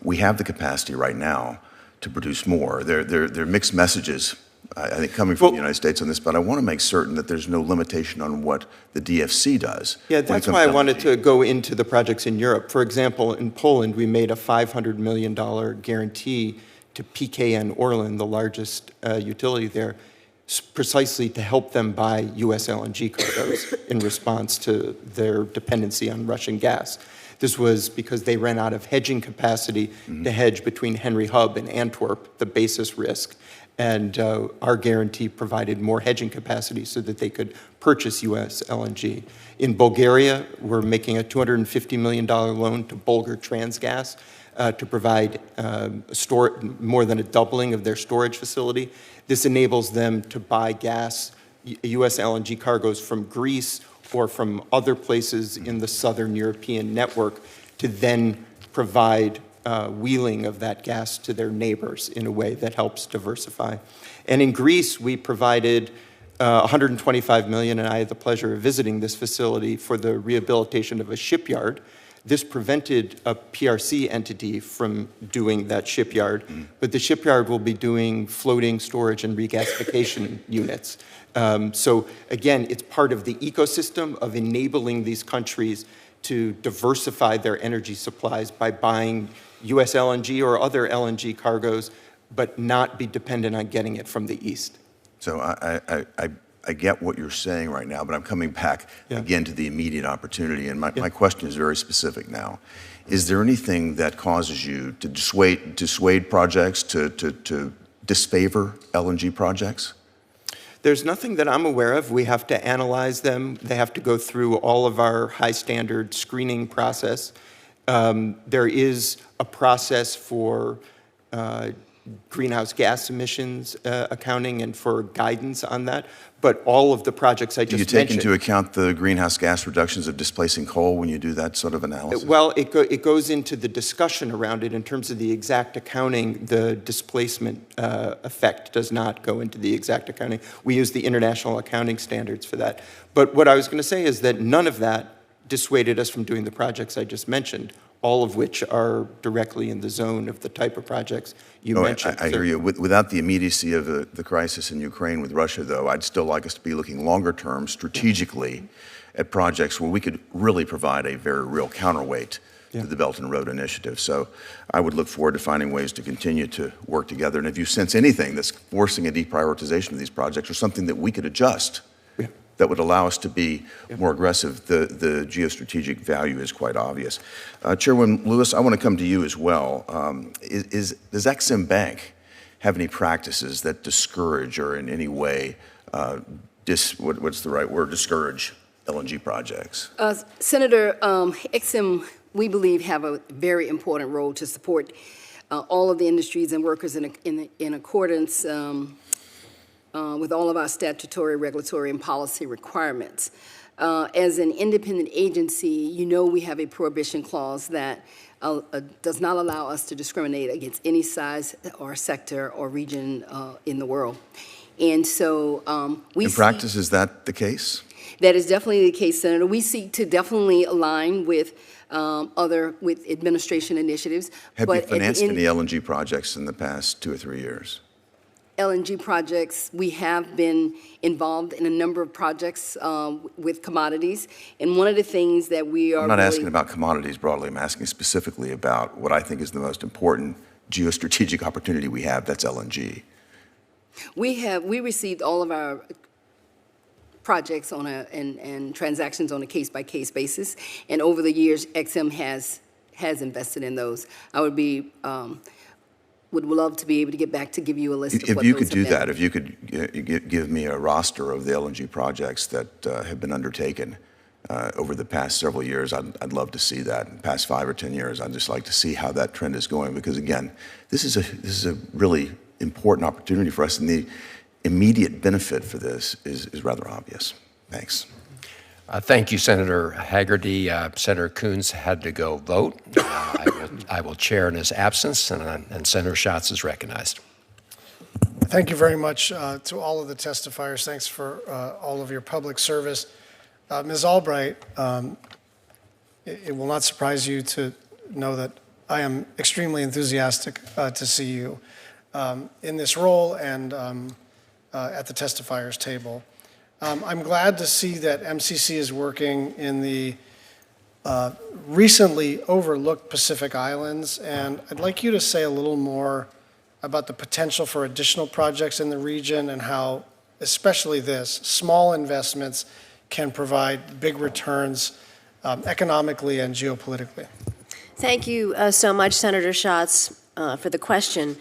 B: We have the capacity right now to produce more. There are mixed messages, I think, coming from the United States on this, but I want to make certain that there's no limitation on what the DFC does.
C: Yeah, that's why I wanted to go into the projects in Europe. For example, in Poland, we made a $500 million guarantee to PKN Orlen, the largest utility there, precisely to help them buy U.S. LNG cargoes in response to their dependency on Russian gas. This was because they ran out of hedging capacity to hedge between Henry Hub and Antwerp, the basis risk. And our guarantee provided more hedging capacity so that they could purchase U.S. LNG. In Bulgaria, we're making a $250 million loan to Bulgar Transgas to provide more than a doubling of their storage facility. This enables them to buy gas, U.S. LNG cargoes from Greece or from other places in the southern European network to then provide wheeling of that gas to their neighbors in a way that helps diversify. And in Greece, we provided $125 million, and I had the pleasure of visiting this facility for the rehabilitation of a shipyard. This prevented a PRC entity from doing that shipyard, but the shipyard will be doing floating storage and regasification units. So again, it's part of the ecosystem of enabling these countries to diversify their energy supplies by buying U.S. LNG or other LNG cargoes, but not be dependent on getting it from the East.
B: So I get what you're saying right now, but I'm coming back again to the immediate opportunity. And my question is very specific now. Is there anything that causes you to dissuade projects, to disfavor LNG projects?
C: There's nothing that I'm aware of. We have to analyze them. They have to go through all of our high standard screening process. There is a process for greenhouse gas emissions accounting and for guidance on that. But all of the projects I just mentioned.
B: Do you take into account the greenhouse gas reductions of displacing coal when you do that sort of analysis?
C: Well, it goes into the discussion around it in terms of the exact accounting. The displacement effect does not go into the exact accounting. We use the international accounting standards for that. But what I was going to say is that none of that dissuaded us from doing the projects I just mentioned, all of which are directly in the zone of the type of projects you mentioned.
B: I hear you. Without the immediacy of the crisis in Ukraine with Russia, though, I'd still like us to be looking longer term, strategically, at projects where we could really provide a very real counterweight to the Belt and Road Initiative. So I would look forward to finding ways to continue to work together. And if you sense anything that's forcing a deprioritization of these projects or something that we could adjust, that would allow us to be more aggressive, the geostrategic value is quite obvious. Chairwoman Lewis, I want to come to you as well. Does Ex-Im Bank have any practices that discourage or in any way, what's the right word, discourage LNG projects?
D: Senator, Ex-Im, we believe, have a very important role to support all of the industries and workers in accordance with all of our statutory, regulatory, and policy requirements. As an independent agency, you know we have a prohibition clause that does not allow us to discriminate against any size or sector or region in the world. And so
B: in practice, is that the case?
D: That is definitely the case, Senator. We seek to definitely align with with administration initiatives.
B: Have you financed any LNG projects in the past 2 or 3 years?
D: LNG projects, we have been involved in a number of projects with commodities. And one of the things that we are
B: I'm not asking about commodities broadly. I'm asking specifically about what I think is the most important geostrategic opportunity we have, that's LNG. We received all of our projects on and transactions on a case-by-case basis. And over the years, Ex-Im has invested in those. I would love to be able to get back to give you a list of what those have been. If you could do that, if you could give me a roster of the LNG projects that have been undertaken over the past several years, I'd love to see that. In the past 5 or 10 years, I'd just like to see how that trend is going because, again, this is a really important opportunity for us, and the immediate benefit for this is rather obvious. Thanks.
F: Thank you, Senator Haggerty. Senator Coons had to go vote. I will chair in his absence, and Senator Schatz is recognized.
G: Thank you very much to all of the testifiers. Thanks for all of your public service. Ms. Albright, it will not surprise you to know that I am extremely enthusiastic to see you in this role and at the testifiers table. I'm glad to see that MCC is working in the recently overlooked Pacific Islands, and I'd like you to say a little more about the potential for additional projects in the region and how, especially this, small investments can provide big returns economically and geopolitically.
E: Thank you so much, Senator Schatz, for the question.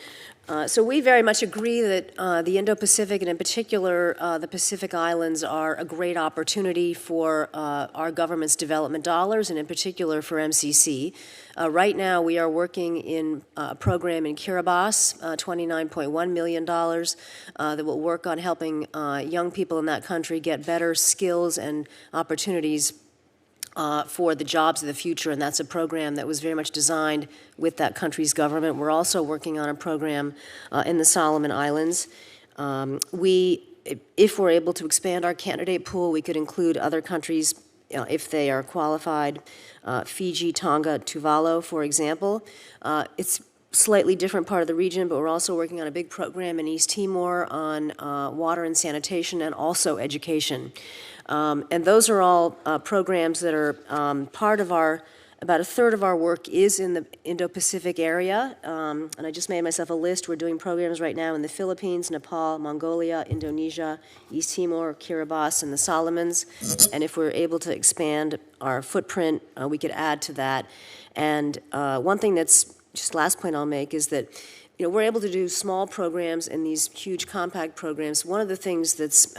E: So we very much agree that the Indo-Pacific, and in particular the Pacific Islands, are a great opportunity for our government's development dollars, and in particular for MCC. Right now, we are working in a program in Kiribati, $29.1 million, that will work on helping young people in that country get better skills and opportunities for the jobs of the future, and that's a program that was very much designed with that country's government. We're also working on a program in the Solomon Islands. If we're able to expand our candidate pool, we could include other countries if they are qualified. Fiji, Tonga, Tuvalu, for example. It's slightly different part of the region, but we're also working on a big program in East Timor on water and sanitation and also education. And those are all programs that are part of about a third of our work is in the Indo-Pacific area. And I just made myself a list. We're doing programs right now in the Philippines, Nepal, Mongolia, Indonesia, East Timor, Kiribati, and the Solomons. And if we're able to expand our footprint, we could add to that. And one thing that's, just last point I'll make, is that we're able to do small programs and these huge compact programs. One of the things that's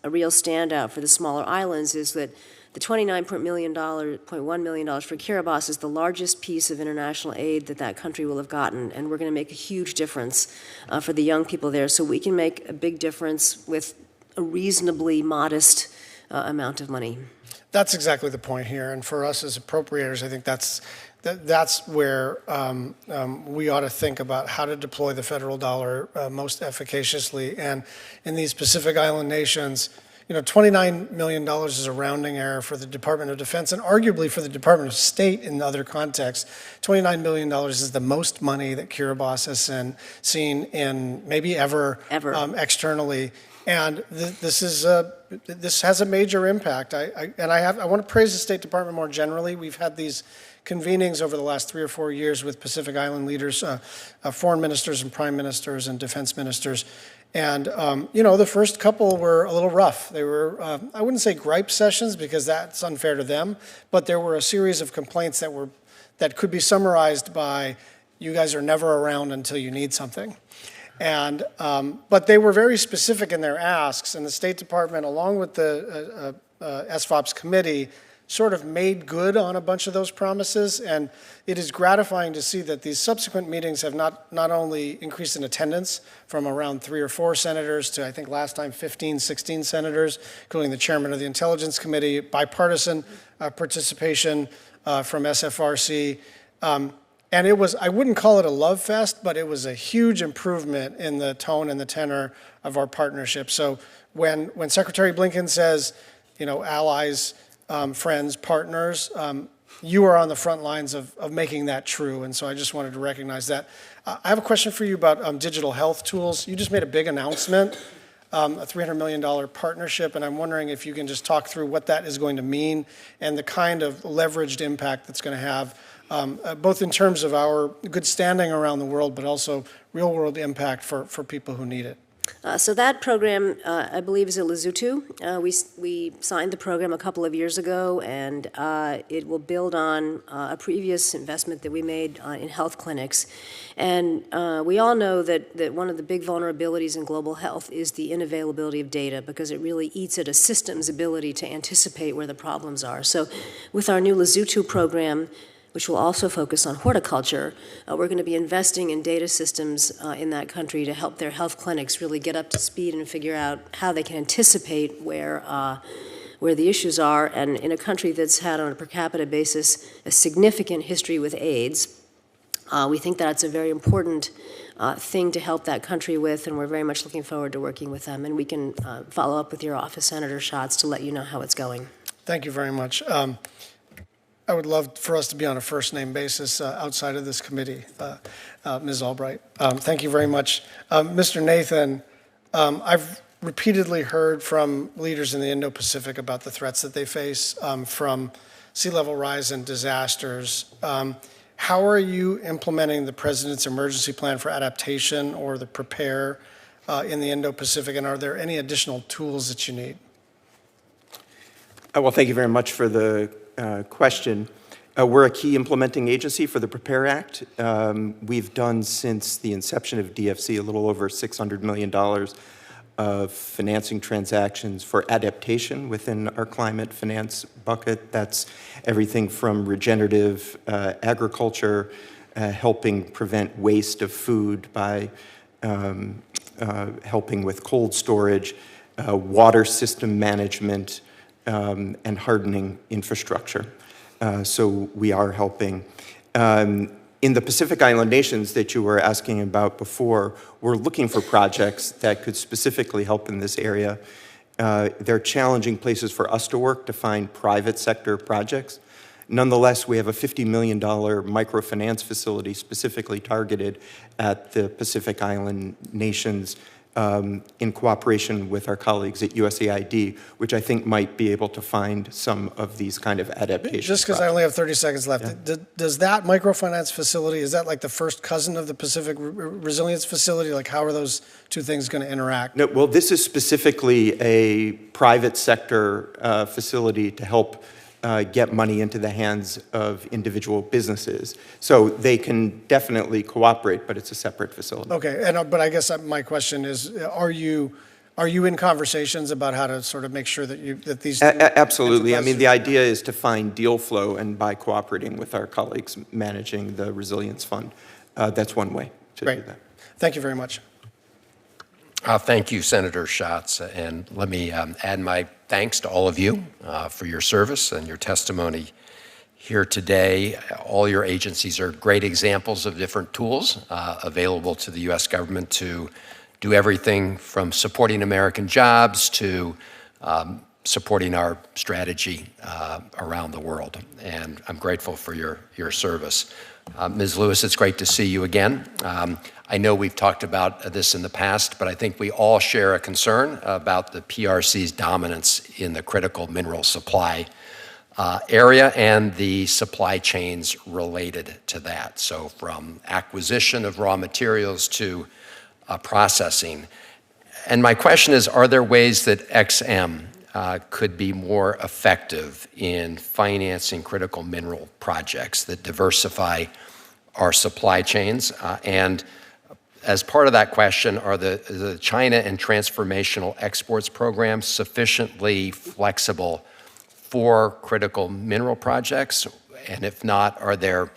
E: a real standout for the smaller islands is that the $29.1 million for Kiribati is the largest piece of international aid that country will have gotten, and we're going to make a huge difference for the young people there. So we can make a big difference with a reasonably modest amount of money.
G: That's exactly the point here, and for us as appropriators, I think that's where we ought to think about how to deploy the federal dollar most efficaciously. And in these Pacific Island nations, $29 million is a rounding error for the Department of Defense, and arguably for the Department of State in other contexts. $29 million is the most money that Kiribati has seen in maybe ever. Externally. And this has a major impact. I want to praise the State Department more generally. We've had these convenings over the last 3 or 4 years with Pacific Island leaders, foreign ministers and prime ministers and defense ministers. And, the first couple were a little rough. They were, I wouldn't say gripe sessions because that's unfair to them, but there were a series of complaints that could be summarized by, you guys are never around until you need something. And, but they were very specific in their asks, and the State Department, along with the SFOPS committee, sort of made good on a bunch of those promises, and it is gratifying to see that these subsequent meetings have not only increased in attendance from around 3 or 4 senators to, I think last time, 15, 16 senators, including the chairman of the Intelligence Committee, bipartisan participation from SFRC. And it was, I wouldn't call it a love fest, but it was a huge improvement in the tone and the tenor of our partnership. So when Secretary Blinken says, allies, friends, partners, you are on the front lines of making that true. And so I just wanted to recognize that. I have a question for you about digital health tools. You just made a big announcement, a $300 million partnership, and I'm wondering if you can just talk through what that is going to mean and the kind of leveraged impact that's going to have, both in terms of our good standing around the world, but also real-world impact for people who need it.
E: So that program, I believe, is at Lesotho. We signed the program a couple of years ago, and it will build on a previous investment that we made in health clinics. And we all know that one of the big vulnerabilities in global health is the unavailability of data, because it really eats at a system's ability to anticipate where the problems are. So with our new Lesotho program, which will also focus on horticulture, we're going to be investing in data systems in that country to help their health clinics really get up to speed and figure out how they can anticipate where where the issues are, and in a country that's had on a per capita basis a significant history with AIDS, we think that's a very important thing to help that country with, and we're very much looking forward to working with them. And we can follow up with your office, Senator Schatz, to let you know how it's going.
G: Thank you very much. I would love for us to be on a first-name basis outside of this committee, Ms. Albright. Thank you very much. Mr. Nathan, I've repeatedly heard from leaders in the Indo-Pacific about the threats that they face from sea level rise and disasters. How are you implementing the President's Emergency Plan for Adaptation or the Prepare in the Indo-Pacific, and are there any additional tools that you need?
C: Well, thank you very much for the question. We're a key implementing agency for the Prepare Act. We've done since the inception of DFC a little over $600 million of financing transactions for adaptation within our climate finance bucket. That's everything from regenerative agriculture, helping prevent waste of food by helping with cold storage, water system management, and hardening infrastructure. So we are helping. In the Pacific Island nations that you were asking about before, we're looking for projects that could specifically help in this area. They're challenging places for us to work to find private sector projects. Nonetheless, we have a $50 million microfinance facility specifically targeted at the Pacific Island nations in cooperation with our colleagues at USAID, which I think might be able to find some of these kind of adaptations.
G: Just because I only have 30 seconds left, yeah. Does that microfinance facility, is that like the first cousin of the Pacific Resilience Facility? Like, how are those two things going to interact?
C: No, well, this is specifically a private sector facility to help get money into the hands of individual businesses. So they can definitely cooperate, but it's a separate facility.
G: Okay, but I guess my question is, are you in conversations about how to sort of make sure that these...
C: Absolutely. I mean, the idea is to find deal flow, and by cooperating with our colleagues managing the Resilience Fund, that's one way to do that.
G: Thank you very much.
F: Thank you, Senator Schatz, and let me add my thanks to all of you for your service and your testimony here today. All your agencies are great examples of different tools available to the U.S. government to do everything from supporting American jobs to supporting our strategy around the world, and I'm grateful for your service. Ms. Lewis, it's great to see you again. I know we've talked about this in the past, but I think we all share a concern about the PRC's dominance in the critical mineral supply area and the supply chains related to that. So from acquisition of raw materials to processing. And my question is, are there ways that XM could be more effective in financing critical mineral projects that diversify our supply chains? And as part of that question, are the China and Transformational Exports programs sufficiently flexible for critical mineral projects? And if not, are there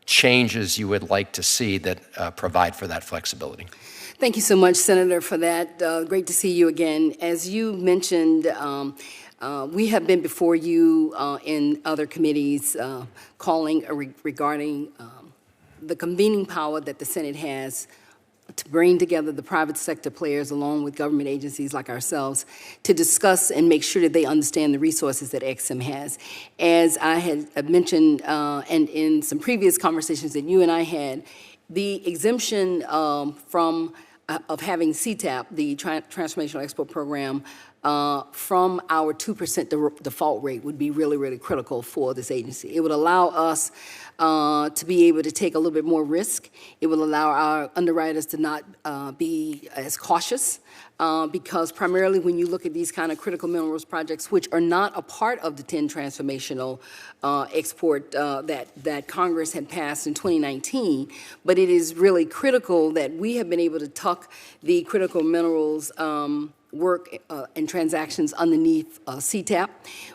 F: changes you would like to see that provide for that flexibility?
D: Thank you so much, Senator, for that. Great to see you again. As you mentioned, we have been before you in other committees calling regarding the convening power that the Senate has to bring together the private sector players along with government agencies like ourselves to discuss and make sure that they understand the resources that XM has. As I had mentioned and in some previous conversations that you and I had, the exemption of having CTAP, the Transformational Export Program, from our 2% default rate would be really, really critical for this agency. It would allow us to be able to take a little bit more risk. It will allow our underwriters to not be as cautious because primarily when you look at these kind of critical minerals projects, which are not a part of the 10 transformational export that Congress had passed in 2019, but it is really critical that we have been able to tuck the critical minerals work and transactions underneath CTAP.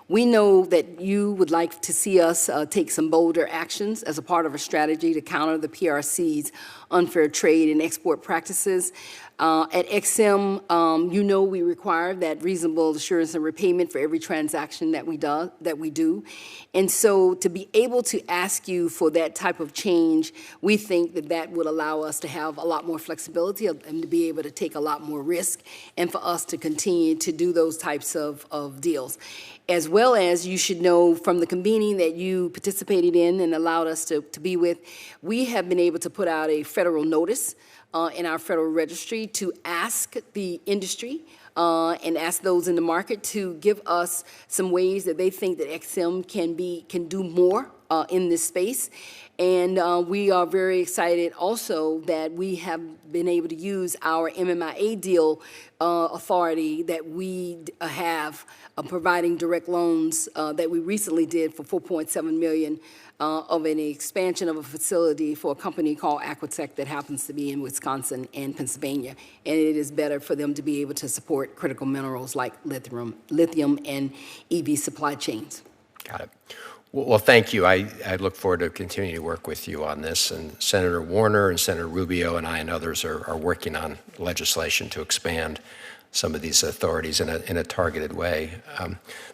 D: We know that you would like to see us take some bolder actions as a part of a strategy to counter the PRC's unfair trade and export practices. At XM, we require that reasonable assurance and repayment for every transaction that we do. And so to be able to ask you for that type of change, we think that would allow us to have a lot more flexibility and to be able to take a lot more risk, and for us to continue to do those types of deals. As well as, you should know from the convening that you participated in and allowed us to be with, we have been able to put out a federal notice in our Federal Registry to ask the industry and ask those in the market to give us some ways that they think that XM can do more in this space. And we are very excited also that we have been able to use our MMIA deal authority that we have providing direct loans that we recently did for $4.7 million of an expansion of a facility for a company called Aquatech that happens to be in Wisconsin and Pennsylvania. And it is better for them to be able to support critical minerals like lithium and EV supply chains.
F: Got it. Well, thank you. I look forward to continuing to work with you on this. And Senator Warner and Senator Rubio and I and others are working on legislation to expand some of these authorities in a targeted way.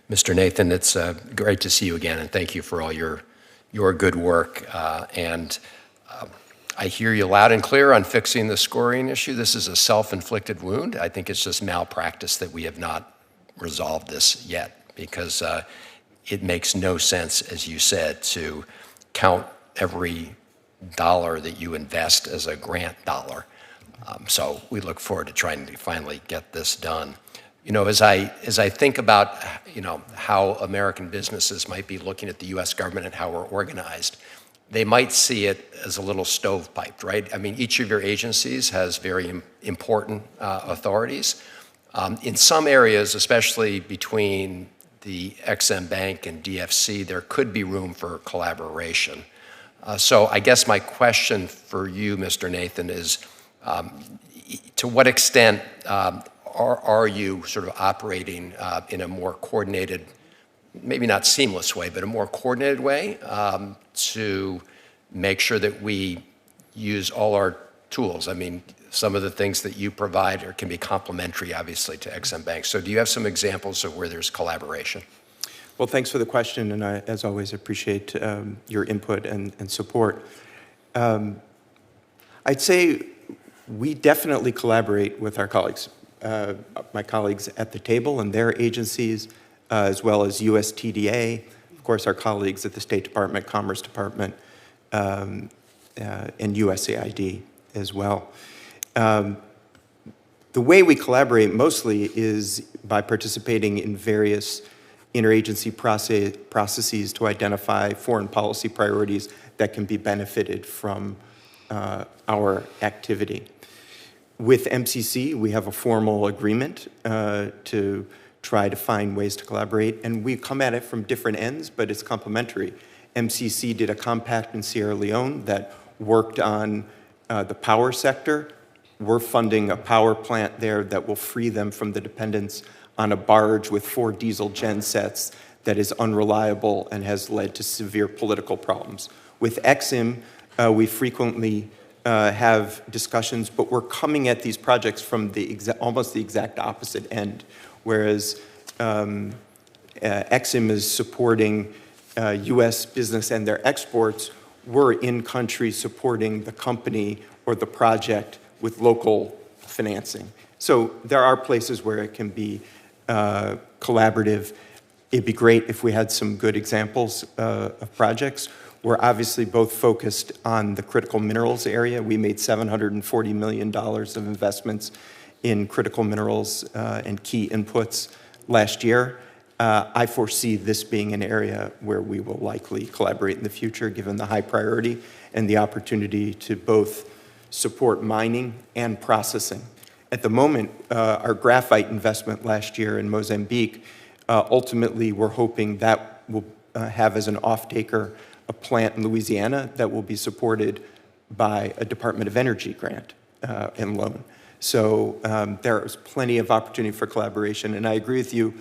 F: Mr. Nathan, it's great to see you again, and thank you for all your good work. I hear you loud and clear on fixing the scoring issue. This is a self-inflicted wound. I think it's just malpractice that we have not resolved this yet, because it makes no sense, as you said, to count every dollar that you invest as a grant dollar. So we look forward to trying to finally get this done. As I think about, how American businesses might be looking at the U.S. government and how we're organized, they might see it as a little stovepiped, right? I mean, each of your agencies has very important authorities. In some areas, especially between the XM Bank and DFC, there could be room for collaboration. So I guess my question for you, Mr. Nathan, is to what extent are you sort of operating in a more coordinated, maybe not seamless way, but a more coordinated way to make sure that we use all our tools? I mean, some of the things that you provide can be complementary, obviously, to XM Bank. So do you have some examples of where there's collaboration?
C: Well, thanks for the question, and I, as always, appreciate your input and support. I'd say we definitely collaborate with our colleagues, my colleagues at the table and their agencies, as well as USTDA, of course, our colleagues at the State Department, Commerce Department, and USAID as well. The way we collaborate mostly is by participating in various interagency processes to identify foreign policy priorities that can be benefited from our activity. With MCC, we have a formal agreement to try to find ways to collaborate, and we come at it from different ends, but it's complementary. MCC did a compact in Sierra Leone that worked on the power sector. We're funding a power plant there that will free them from the dependence on a barge with 4 diesel gen sets that is unreliable and has led to severe political problems. With XM, we frequently have discussions, but we're coming at these projects from almost the exact opposite end. Whereas XM is supporting U.S. business and their exports, we're in country supporting the company or the project with local financing. So there are places where it can be collaborative. It'd be great if we had some good examples of projects. We're obviously both focused on the critical minerals area. We made $740 million of investments in critical minerals and key inputs last year. I foresee this being an area where we will likely collaborate in the future, given the high priority and the opportunity to both support mining and processing. At the moment, our graphite investment last year in Mozambique, ultimately we're hoping that will have as an off-taker a plant in Louisiana that will be supported by a Department of Energy grant and loan. So there's plenty of opportunity for collaboration, and I agree with you.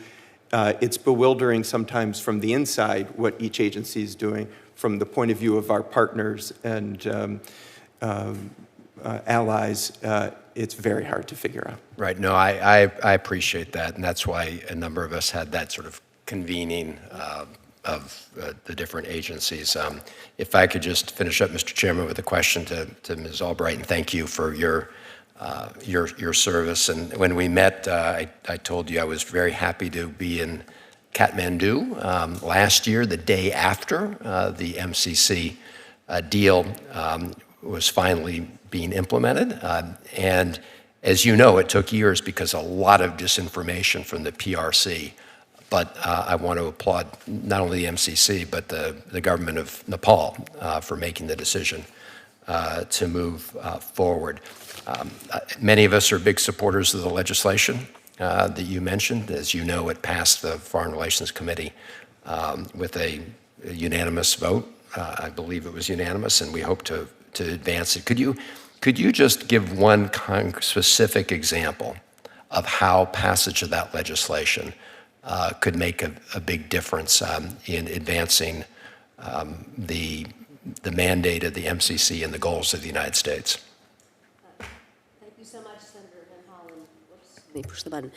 C: It's bewildering sometimes from the inside what each agency is doing. From the point of view of our partners and allies, it's very hard to figure out.
F: Right. No, I appreciate that, and that's why a number of us had that sort of convening of the different agencies. If I could just finish up, Mr. Chairman, with a question to Ms. Albright, and thank you for your service. And when we met, I told you I was very happy to be in Kathmandu last year, the day after the MCC deal was finally being implemented. And as you know, it took years because a lot of disinformation from the PRC. But I want to applaud not only the MCC, but the government of Nepal for making the decision to move forward. Many of us are big supporters of the legislation that you mentioned. As you know, it passed the Foreign Relations Committee with a unanimous vote. I believe it was unanimous, and we hope to advance it. Could you just give one specific example of how passage of that legislation could make a big difference in advancing the mandate of the MCC and the goals of the United States?
E: Thank you so much, Senator Van Hollen. Whoops, let me push the button.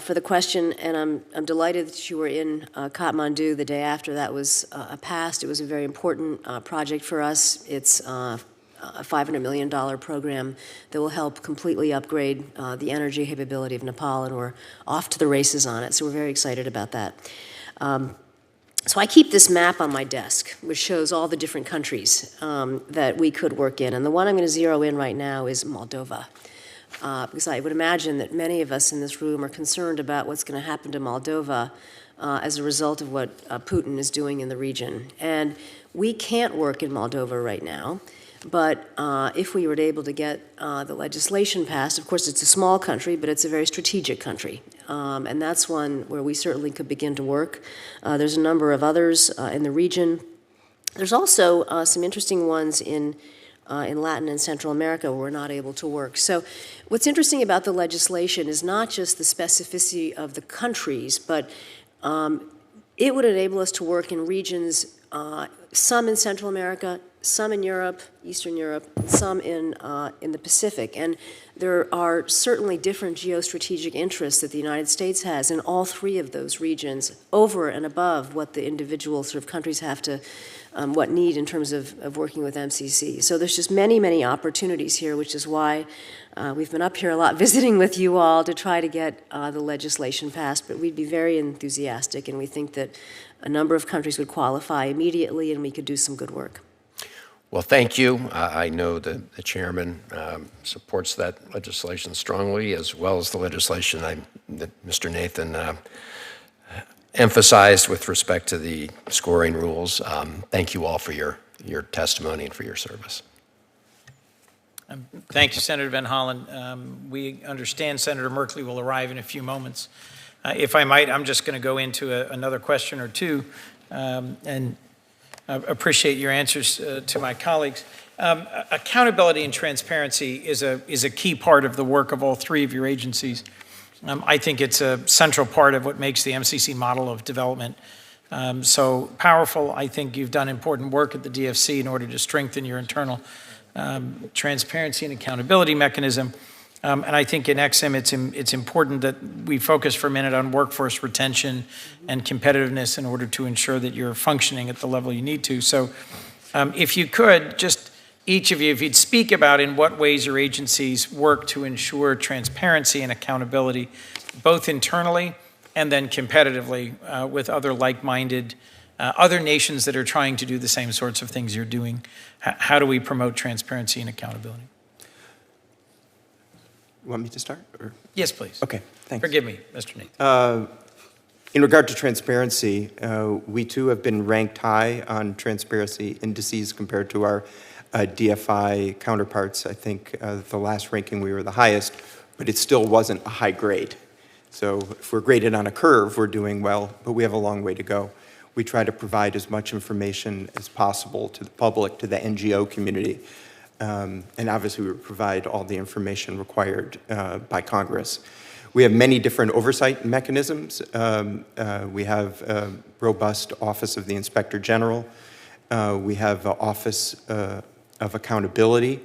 E: For the question, and I'm delighted that you were in Kathmandu the day after that was passed. It was a very important project for us. It's a $500 million program that will help completely upgrade the energy capability of Nepal, and we're off to the races on it, so we're very excited about that. So I keep this map on my desk, which shows all the different countries that we could work in, and the one I'm going to zero in right now is Moldova, because I would imagine that many of us in this room are concerned about what's going to happen to Moldova as a result of what Putin is doing in the region. And we can't work in Moldova right now. But if we were able to get the legislation passed, of course it's a small country, but it's a very strategic country. And that's one where we certainly could begin to work. There's a number of others in the region. There's also some interesting ones in Latin and Central America where we're not able to work. So what's interesting about the legislation is not just the specificity of the countries, but it would enable us to work in regions, some in Central America, some in Europe, Eastern Europe, some in the Pacific. And there are certainly different geostrategic interests that the United States has in all three of those regions, over and above what the individual sort of countries have to, what need in terms of working with MCC. So there's just many, many opportunities here, which is why we've been up here a lot visiting with you all to try to get the legislation passed. But we'd be very enthusiastic, and we think that a number of countries would qualify immediately, and we could do some good work.
F: Well, thank you. I know that the chairman supports that legislation strongly, as well as the legislation that Mr. Nathan emphasized with respect to the scoring rules. Thank you all for your testimony and for your service.
A: Thank you, Senator Van Hollen. We understand Senator Merkley will arrive in a few moments. If I might, I'm just going to go into another question or two, and appreciate your answers to my colleagues. Accountability and transparency is a key part of the work of all three of your agencies. I think it's a central part of what makes the MCC model of development so powerful. I think you've done important work at the DFC in order to strengthen your internal transparency and accountability mechanism. And I think in XM, it's important that we focus for a minute on workforce retention and competitiveness in order to ensure that you're functioning at the level you need to. So if you could, just each of you, if you'd speak about in what ways your agencies work to ensure transparency and accountability, both internally and then competitively with other like-minded, other nations that are trying to do the same sorts of things you're doing. How do we promote transparency and accountability?
C: You want me to start? Or?
A: Yes, please.
C: Okay, thanks.
A: Forgive me, Mr. Nathan.
C: In regard to transparency, we too have been ranked high on transparency indices compared to our DFI counterparts. I think the last ranking we were the highest, but it still wasn't a high grade. So if we're graded on a curve, we're doing well, but we have a long way to go. We try to provide as much information as possible to the public, to the NGO community. And obviously, we provide all the information required by Congress. We have many different oversight mechanisms. We have a robust Office of the Inspector General. We have an Office of Accountability.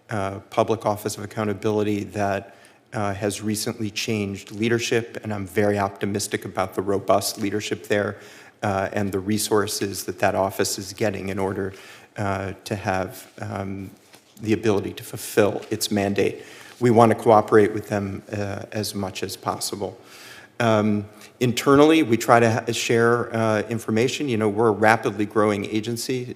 C: Public Office of Accountability that has recently changed leadership, and I'm very optimistic about the robust leadership there and the resources that that office is getting in order to have the ability to fulfill its mandate. We want to cooperate with them as much as possible. Internally, we try to share information. You know, we're a rapidly growing agency.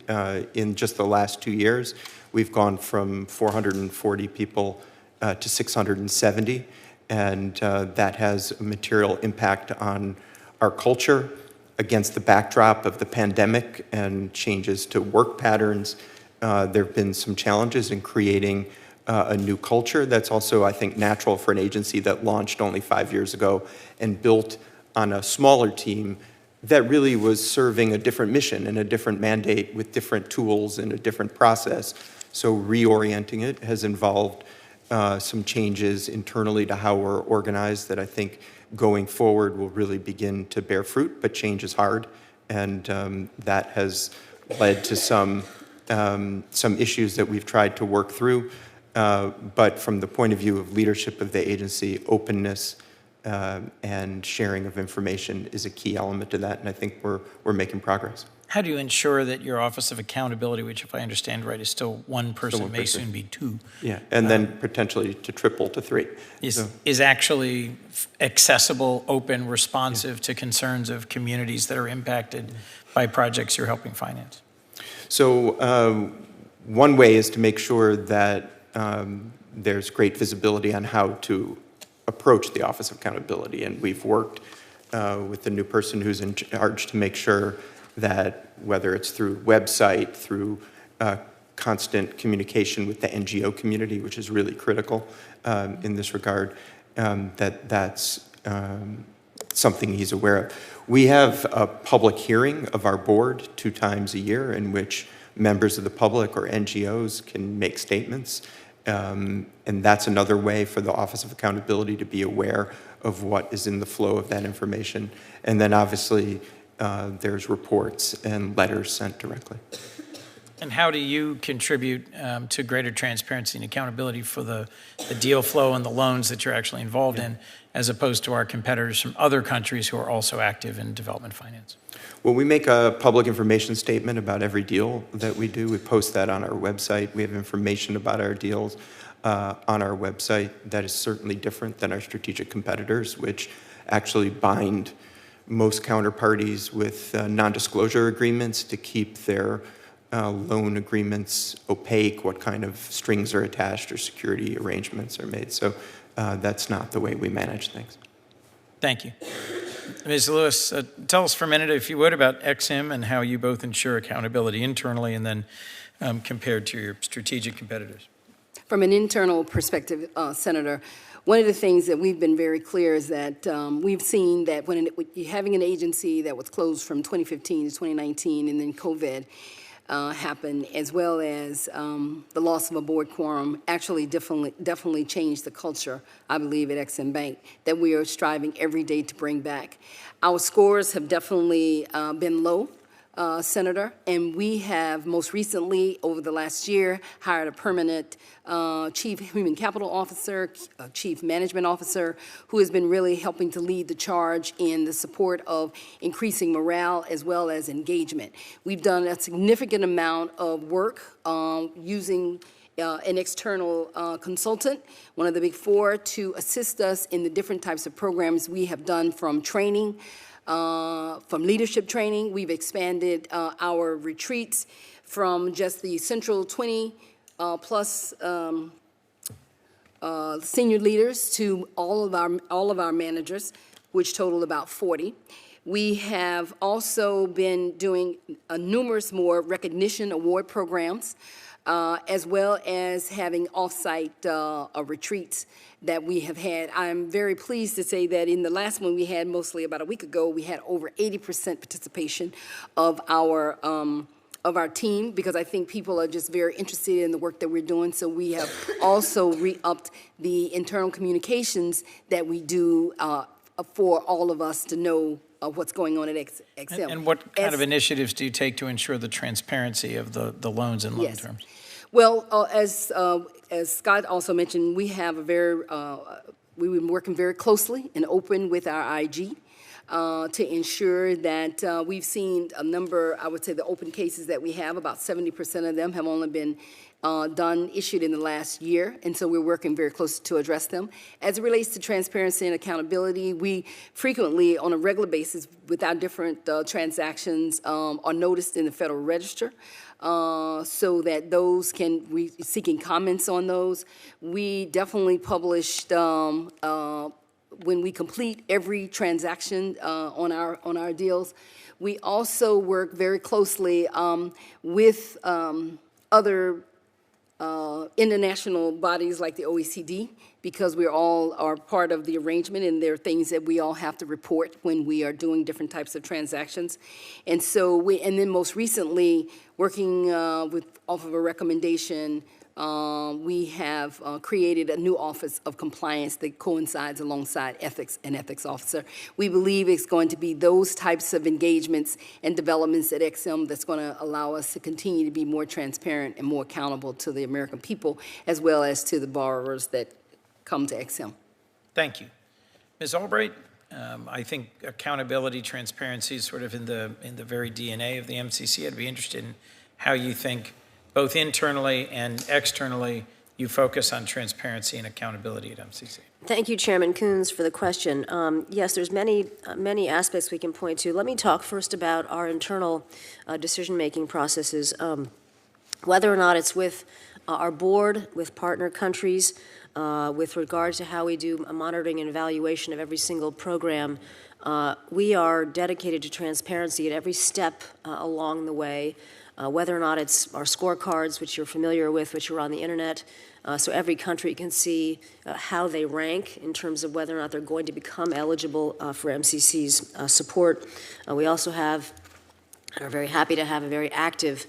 C: In just the last 2 years, we've gone from 440 people to 670, and that has a material impact on our culture against the backdrop of the pandemic and changes to work patterns. There have been some challenges in creating a new culture that's also, I think, natural for an agency that launched only 5 years ago and built on a smaller team that really was serving a different mission and a different mandate with different tools and a different process. So reorienting it has involved some changes internally to how we're organized that I think going forward will really begin to bear fruit, but change is hard, and that has led to some issues that we've tried to work through. But from the point of view of leadership of the agency, openness and sharing of information is a key element to that, and I think we're making progress.
A: How do you ensure that your Office of Accountability, which if I understand right is still one person, may soon be two?
C: Yeah, and then potentially to triple to three.
A: Is actually accessible, open, responsive to concerns of communities that are impacted by projects you're helping finance?
C: So one way is to make sure that there's great visibility on how to approach the Office of Accountability, and we've worked with the new person who's in charge to make sure that whether it's through website, through constant communication with the NGO community, which is really critical in this regard, that's something he's aware of. We have a public hearing of our board 2 times a year in which members of the public or NGOs can make statements. And that's another way for the Office of Accountability to be aware of what is in the flow of that information. And then obviously there's reports and letters sent directly.
A: And how do you contribute to greater transparency and accountability for the deal flow and the loans that you're actually involved in, as opposed to our competitors from other countries who are also active in development finance?
C: Well, we make a public information statement about every deal that we do. We post that on our website. We have information about our deals on our website that is certainly different than our strategic competitors, which actually bind most counterparties with non-disclosure agreements to keep their loan agreements opaque, what kind of strings are attached or security arrangements are made. So that's not the way we manage things.
A: Thank you. Ms. Lewis, tell us for a minute, if you would, about XM and how you both ensure accountability internally and then compared to your strategic competitors.
D: From an internal perspective, Senator, one of the things that we've been very clear is that we've seen that when having an agency that was closed from 2015 to 2019 and then COVID happened, as well as the loss of a board quorum, actually definitely changed the culture, I believe, at XM Bank that we are striving every day to bring back. Our scores have definitely been low, Senator, and we have most recently, over the last year, hired a permanent Chief Human Capital Officer, Chief Management Officer, who has been really helping to lead the charge in the support of increasing morale as well as engagement. We've done a significant amount of work using an external consultant, one of the big 4, to assist us in the different types of programs we have done, from training, from leadership training. We've expanded our retreats from just the central 20 plus senior leaders to all of our managers, which total about 40. We have also been doing numerous more recognition award programs, as well as having off-site retreats that we have had. I'm very pleased to say that in the last one we had, mostly about a week ago, we had over 80% participation of our team, because I think people are just very interested in the work that we're doing. So we have also re-upped the internal communications that we do for all of us to know what's going on at XM.
A: And what kind of initiatives do you take to ensure the transparency of the loans in loan terms?
D: Well, as Scott also mentioned, we have a we've been working very closely and open with our IG to ensure that we've seen a number, I would say the open cases that we have, about 70% of them have only been issued in the last year, and so we're working very close to address them. As it relates to transparency and accountability, we frequently, on a regular basis, with our different transactions, are noticed in the Federal Register, so that those we seeking comments on those. We definitely published when we complete every transaction on our deals. We also work very closely with other international bodies like the OECD, because we all are part of the arrangement, and there are things that we all have to report when we are doing different types of transactions. And so and then most recently, working off of a recommendation, we have created a new Office of Compliance that coincides alongside Ethics and Ethics Officer. We believe it's going to be those types of engagements and developments at XM that's going to allow us to continue to be more transparent and more accountable to the American people, as well as to the borrowers that come to XM.
A: Thank you. Ms. Albright, I think accountability, transparency is sort of in the very DNA of the MCC. I'd be interested in how you think, both internally and externally, you focus on transparency and accountability at MCC.
E: Thank you, Chairman Coons, for the question. Yes, there's many aspects we can point to. Let me talk first about our internal decision-making processes. Whether or not it's with our board, with partner countries, with regard to how we do a monitoring and evaluation of every single program, we are dedicated to transparency at every step along the way. Whether or not it's our scorecards, which you're familiar with, which are on the internet, so every country can see how they rank in terms of whether or not they're going to become eligible for MCC's support. We also have, and are very happy to have, a very active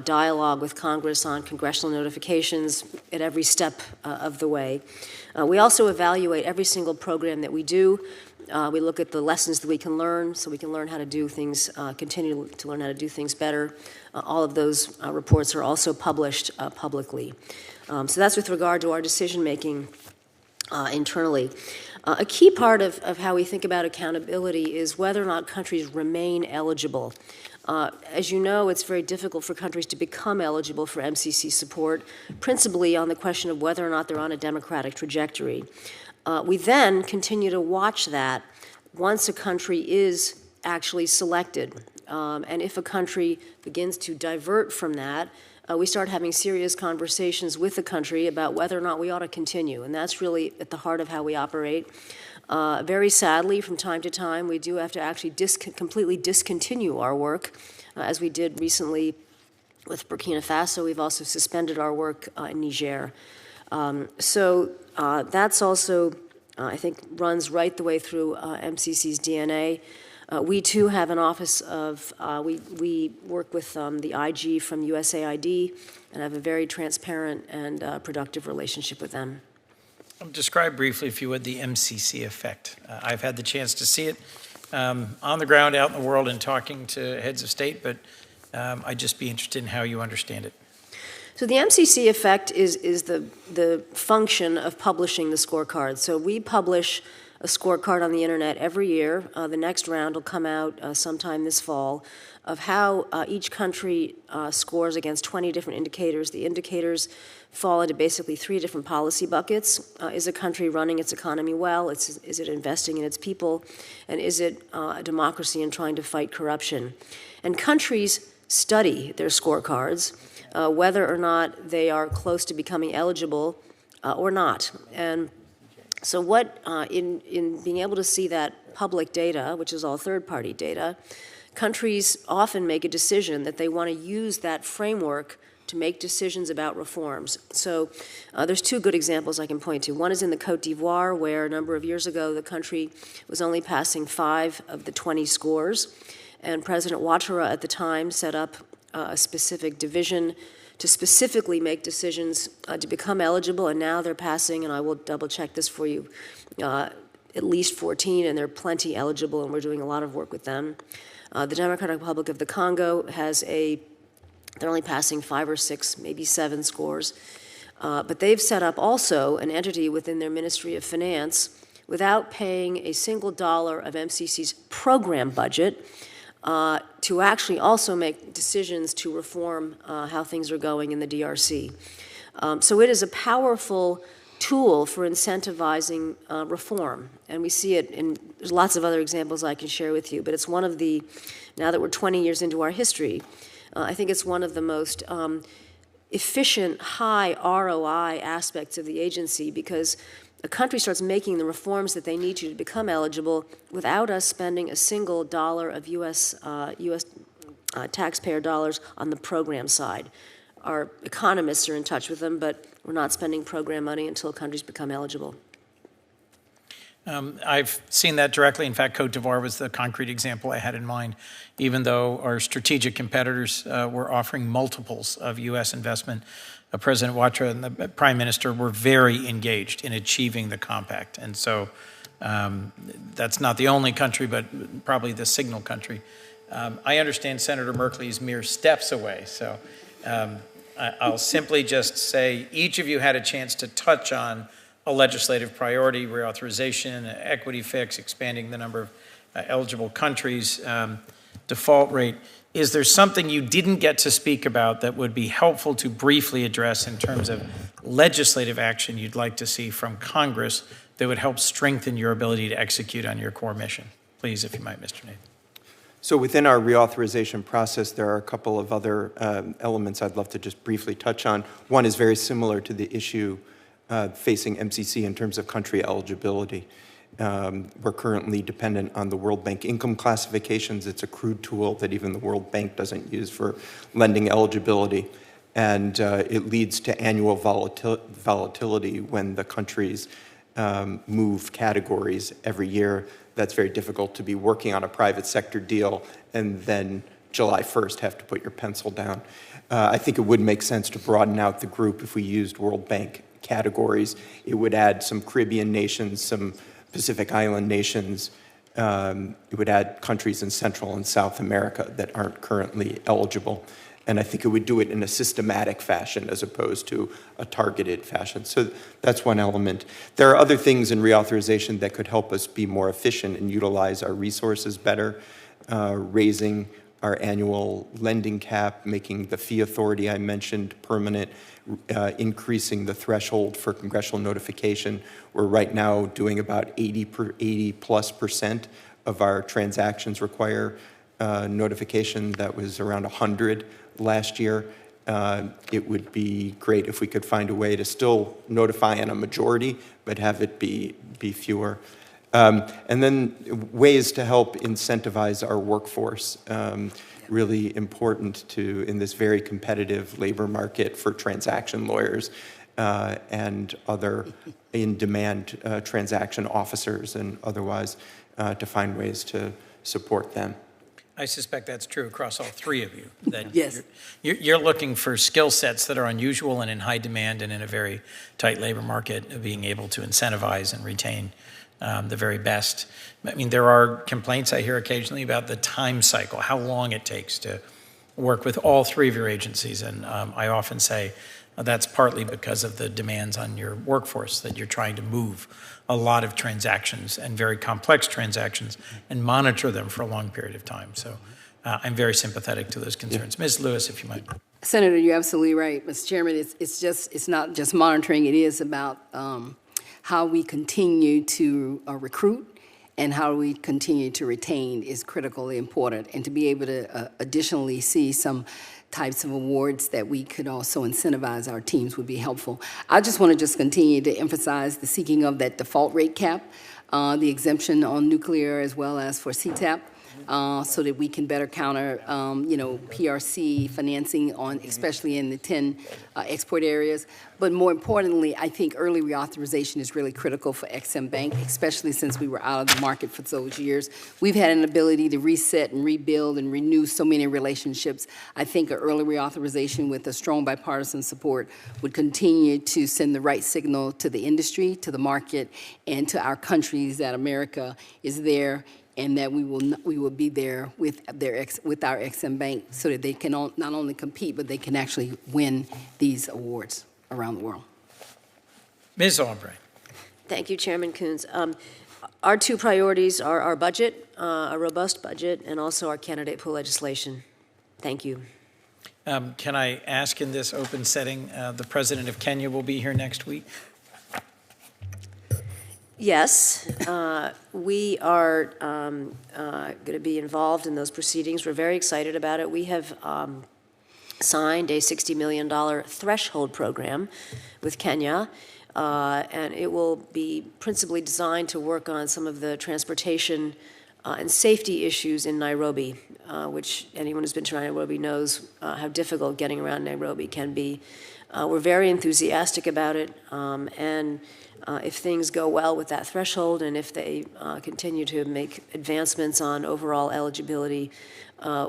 E: dialogue with Congress on congressional notifications at every step of the way. We also evaluate every single program that we do. We look at the lessons that we can learn, so we can learn how to do things, continue to learn how to do things better. All of those reports are also published publicly. So that's with regard to our decision-making internally. A key part of how we think about accountability is whether or not countries remain eligible. As you know, it's very difficult for countries to become eligible for MCC support, principally on the question of whether or not they're on a democratic trajectory. We then continue to watch that once a country is actually selected. And if a country begins to divert from that, we start having serious conversations with the country about whether or not we ought to continue. And that's really at the heart of how we operate. Very sadly, from time to time, we do have to actually completely discontinue our work, as we did recently with Burkina Faso. We've also suspended our work in Niger. So that's also, I think, runs right the way through MCC's DNA. We, too, have an office of, we work with the IG from USAID and have a very transparent and productive relationship with them.
A: Describe briefly, if you would, the MCC effect. I've had the chance to see it on the ground out in the world and talking to heads of state, but I'd just be interested in how you understand it.
E: So the MCC effect is the function of publishing the scorecard. So we publish a scorecard on the internet every year. The next round will come out sometime this fall, of how each country scores against 20 different indicators. The indicators fall into basically 3 different policy buckets. Is a country running its economy well? Is it investing in its people? And is it a democracy and trying to fight corruption? And countries study their scorecards, whether or not they are close to becoming eligible or not. And so what, in being able to see that public data, which is all third-party data, countries often make a decision that they want to use that framework to make decisions about reforms. So there's 2 good examples I can point to. One is in the Côte d'Ivoire, where a number of years ago the country was only passing 5 of the 20 scores, and President Ouattara at the time set up a specific division to specifically make decisions to become eligible, and now they're passing, and I will double-check this for you, at least 14, and they're plenty eligible, and we're doing a lot of work with them. The Democratic Republic of the Congo has a They're only passing 5 or 6, maybe 7 scores. But they've set up also an entity within their Ministry of Finance without paying a single dollar of MCC's program budget to actually also make decisions to reform how things are going in the DRC. So it is a powerful tool for incentivizing reform. And we see it in, there's lots of other examples I can share with you, but it's one of the, now that we're 20 years into our history, I think it's one of the most efficient, high ROI aspects of the agency, because a country starts making the reforms that they need to become eligible without us spending a single dollar of U.S. Taxpayer dollars on the program side. Our economists are in touch with them, but we're not spending program money until countries become eligible.
A: I've seen that directly. In fact, Cote d'Ivoire was the concrete example I had in mind, even though our strategic competitors were offering multiples of U.S. investment. President Ouattara and the Prime Minister were very engaged in achieving the compact. And so that's not the only country, but probably the signal country. I understand Senator Merkley is mere steps away, so I'll simply just say each of you had a chance to touch on a legislative priority, reauthorization, equity fix, expanding the number of eligible countries, default rate. Is there something you didn't get to speak about that would be helpful to briefly address in terms of legislative action you'd like to see from Congress that would help strengthen your ability to execute on your core mission? Please, if you might, Mr. Nathan.
C: So within our reauthorization process, there are a couple of other elements I'd love to just briefly touch on. One is very similar to the issue facing MCC in terms of country eligibility. We're currently dependent on the World Bank income classifications. It's a crude tool that even the World Bank doesn't use for lending eligibility. And it leads to annual volatility when the countries move categories every year. That's very difficult to be working on a private sector deal and then July 1st have to put your pencil down. I think it would make sense to broaden out the group if we used World Bank categories. It would add some Caribbean nations, some Pacific Island nations. It would add countries in Central and South America that aren't currently eligible. And I think it would do it in a systematic fashion as opposed to a targeted fashion. So that's one element. There are other things in reauthorization that could help us be more efficient and utilize our resources better, raising our annual lending cap, making the fee authority I mentioned permanent, increasing the threshold for congressional notification. We're right now doing about 80+% of our transactions require notification. That was around 100 last year. It would be great if we could find a way to still notify on a majority, but have it be fewer. And then ways to help incentivize our workforce. Really important to, in this very competitive labor market for transaction lawyers and other in-demand transaction officers and otherwise, to find ways to support them.
A: I suspect that's true across all three of you. That
D: Yes.
A: You're looking for skill sets that are unusual and in high demand and in a very tight labor market, of being able to incentivize and retain the very best. I mean, there are complaints I hear occasionally about the time cycle, how long it takes to work with all three of your agencies. And I often say that's partly because of the demands on your workforce, that you're trying to move a lot of transactions and very complex transactions and monitor them for a long period of time. So I'm very sympathetic to those concerns. Ms. Lewis, if you might.
D: Senator, you're absolutely right. Mr. Chairman, it's not just monitoring. It is about how we continue to recruit and how we continue to retain is critically important. And to be able to additionally see some types of awards that we could also incentivize our teams would be helpful. I just want to just continue to emphasize the seeking of that default rate cap, the exemption on nuclear as well as for CTAP. So that we can better counter, PRC financing on, especially in the 10 export areas. But more importantly, I think early reauthorization is really critical for Ex-Im Bank, especially since we were out of the market for those years. We've had an ability to reset and rebuild and renew so many relationships. I think an early reauthorization with a strong bipartisan support would continue to send the right signal to the industry, to the market, and to our countries that America is there and that we will be there with our Ex-Im Bank so that they can not only compete, but they can actually win these awards around the world.
A: Ms. Albright.
E: Thank you, Chairman Coons. Our two priorities are our budget, a robust budget, and also our candidate pool legislation. Thank you.
A: Can I ask in this open setting, the President of Kenya will be here next week?
E: Yes, we are going to be involved in those proceedings. We're very excited about it. We have signed a $60 million threshold program with Kenya, and it will be principally designed to work on some of the transportation and safety issues in Nairobi, which anyone who's been to Nairobi knows how difficult getting around Nairobi can be. We're very enthusiastic about it, and if things go well with that threshold and if they continue to make advancements on overall eligibility,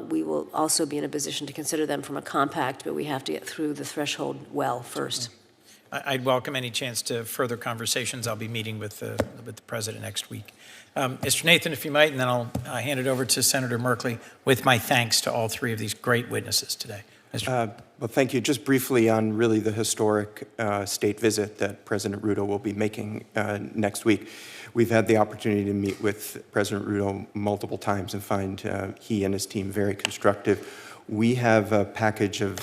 E: we will also be in a position to consider them from a compact, but we have to get through the threshold well first.
A: I'd welcome any chance to further conversations. I'll be meeting with the President next week. Mr. Nathan, if you might, and then I'll hand it over to Senator Merkley with my thanks to all three of these great witnesses today.
C: Well, thank you. Just briefly on really the historic state visit that President Ruto will be making next week. We've had the opportunity to meet with President Ruto multiple times and find he and his team very constructive. We have a package of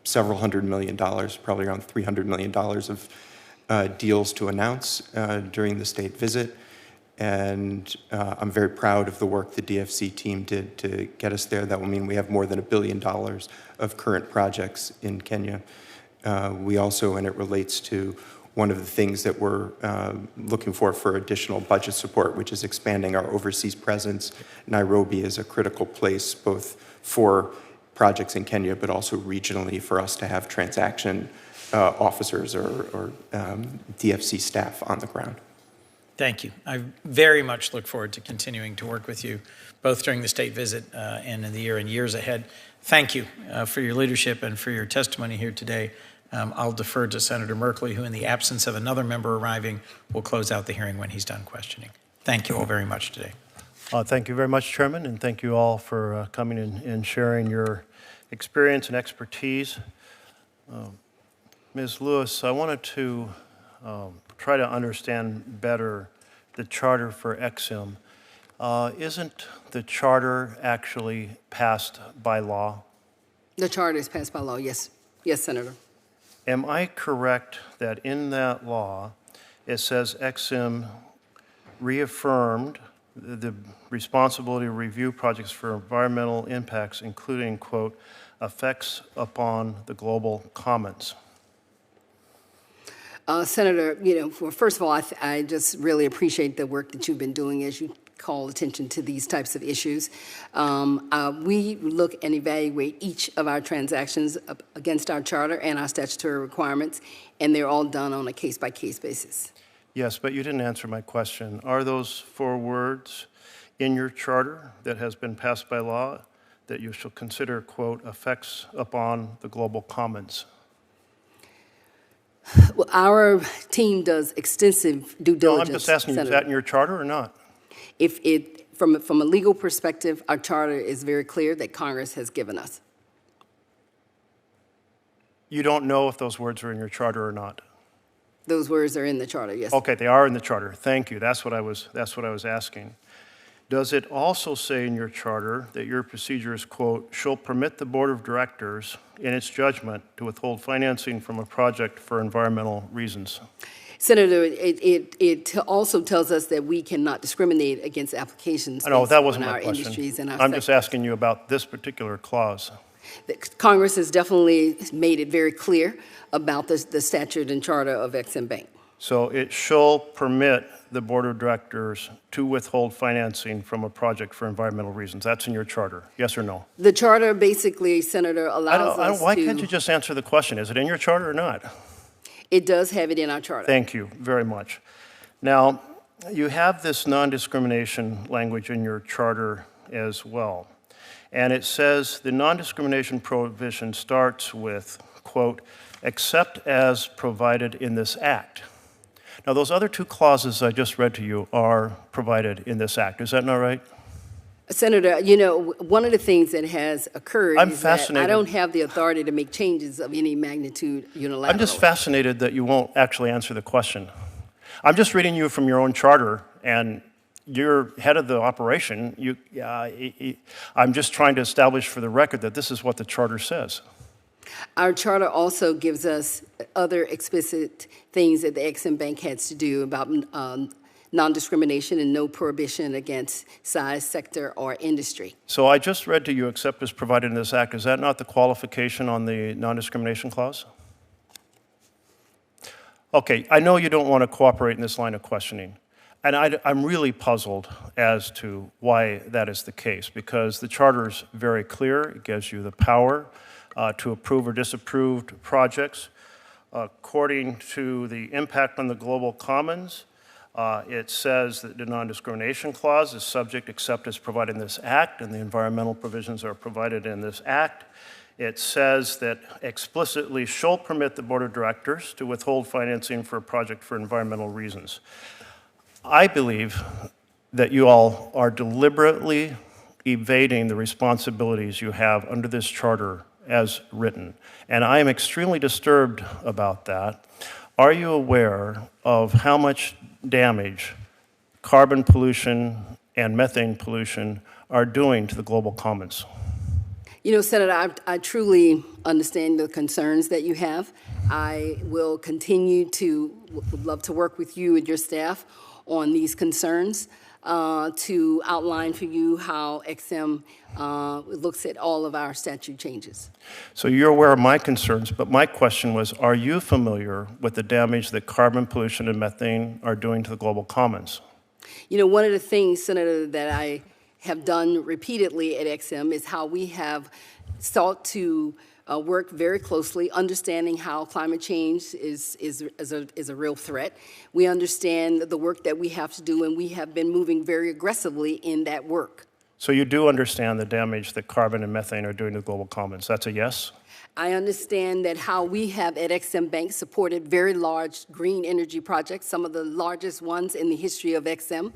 C: several $100 million, probably around $300 million of deals to announce during the state visit. And I'm very proud of the work the DFC team did to get us there. That will mean we have more than $1 billion of current projects in Kenya. We also, and it relates to one of the things that we're looking for additional budget support, which is expanding our overseas presence. Nairobi is a critical place both for projects in Kenya, but also regionally for us to have transaction officers or DFC staff on the ground.
A: Thank you. I very much look forward to continuing to work with you, both during the state visit and in the year and years ahead. Thank you for your leadership and for your testimony here today. I'll defer to Senator Merkley, who in the absence of another member arriving, will close out the hearing when he's done questioning. Thank you all very much today.
H: Thank you very much, Chairman, and thank you all for coming in and sharing your experience and expertise. Ms. Lewis, I wanted to try to understand better the charter for Ex-Im. Isn't the charter actually passed by law?
D: The charter is passed by law, yes. Yes, Senator.
H: Am I correct that in that law, it says Ex-Im reaffirmed the responsibility to review projects for environmental impacts, including, quote, effects upon the global commons?
D: Senator, first of all, I just really appreciate the work that you've been doing as you call attention to these types of issues. We look and evaluate each of our transactions against our charter and our statutory requirements, and they're all done on a case-by-case basis.
H: Yes, but you didn't answer my question. Are those 4 words in your charter that has been passed by law that you shall consider, quote, effects upon the global commons?
D: Well, our team does extensive due diligence.
H: No, I'm just asking you, is that in your charter or not?
D: From a legal perspective, our charter is very clear that Congress has given us.
H: You don't know if those words are in your charter or not?
D: Those words are in the charter, yes.
H: Okay, they are in the charter. Thank you. That's what I was asking. Does it also say in your charter that your procedures, quote, shall permit the board of directors in its judgment to withhold financing from a project for environmental reasons?
D: Senator, it also tells us that we cannot discriminate against applications
H: I know, that wasn't
D: on
H: my
D: our
H: question.
D: industries and our
H: I'm just
D: sectors.
H: asking you about this particular clause.
D: Congress has definitely made it very clear about the statute and charter of Ex-Im Bank.
H: So it shall permit the board of directors to withhold financing from a project for environmental reasons. That's in your charter, yes or no?
D: The charter basically, Senator, allows us
H: Why can't you just answer the question? Is it in your charter or not?
D: It does have it in our charter.
H: Thank you very much. Now, you have this non-discrimination language in your charter as well. And it says the non-discrimination prohibition starts with, quote, except as provided in this act. Now, those other two clauses I just read to you are provided in this act. Is that not right?
D: Senator, one of the things that has occurred
H: I'm
D: is that I
H: fascinated.
D: don't have the authority to make changes of any magnitude unilaterally.
H: I'm just fascinated that you won't actually answer the question. I'm just reading you from your own charter, and you're head of the operation. I'm just trying to establish for the record that this is what the charter says.
D: Our charter also gives us other explicit things that the Ex-Im Bank has to do about non-discrimination and no prohibition against size, sector, or industry.
H: So I just read to you, except as provided in this act. Is that not the qualification on the non-discrimination clause? Okay, I know you don't want to cooperate in this line of questioning. And I'm really puzzled as to why that is the case, because the charter is very clear. It gives you the power to approve or disapprove projects according to the impact on the global commons. It says that the non-discrimination clause is subject except as provided in this act, and the environmental provisions are provided in this act. It says that explicitly shall permit the board of directors to withhold financing for a project for environmental reasons. I believe that you all are deliberately evading the responsibilities you have under this charter as written, and I am extremely disturbed about that. Are you aware of how much damage carbon pollution and methane pollution are doing to the global commons?
D: Senator, I truly understand the concerns that you have. I will continue would love to work with you and your staff on these concerns to outline for you how Ex-Im looks at all of our statute changes.
H: So you're aware of my concerns, but my question was, are you familiar with the damage that carbon pollution and methane are doing to the global commons?
D: One of the things, Senator, that I have done repeatedly at Ex-Im is how we have sought to work very closely, understanding how climate change is a real threat. We understand the work that we have to do, and we have been moving very aggressively in that work.
H: So you do understand the damage that carbon and methane are doing to the global commons. That's a yes?
D: I understand that how we have at Ex-Im Bank supported very large green energy projects, some of the largest ones in the history of Ex-Im.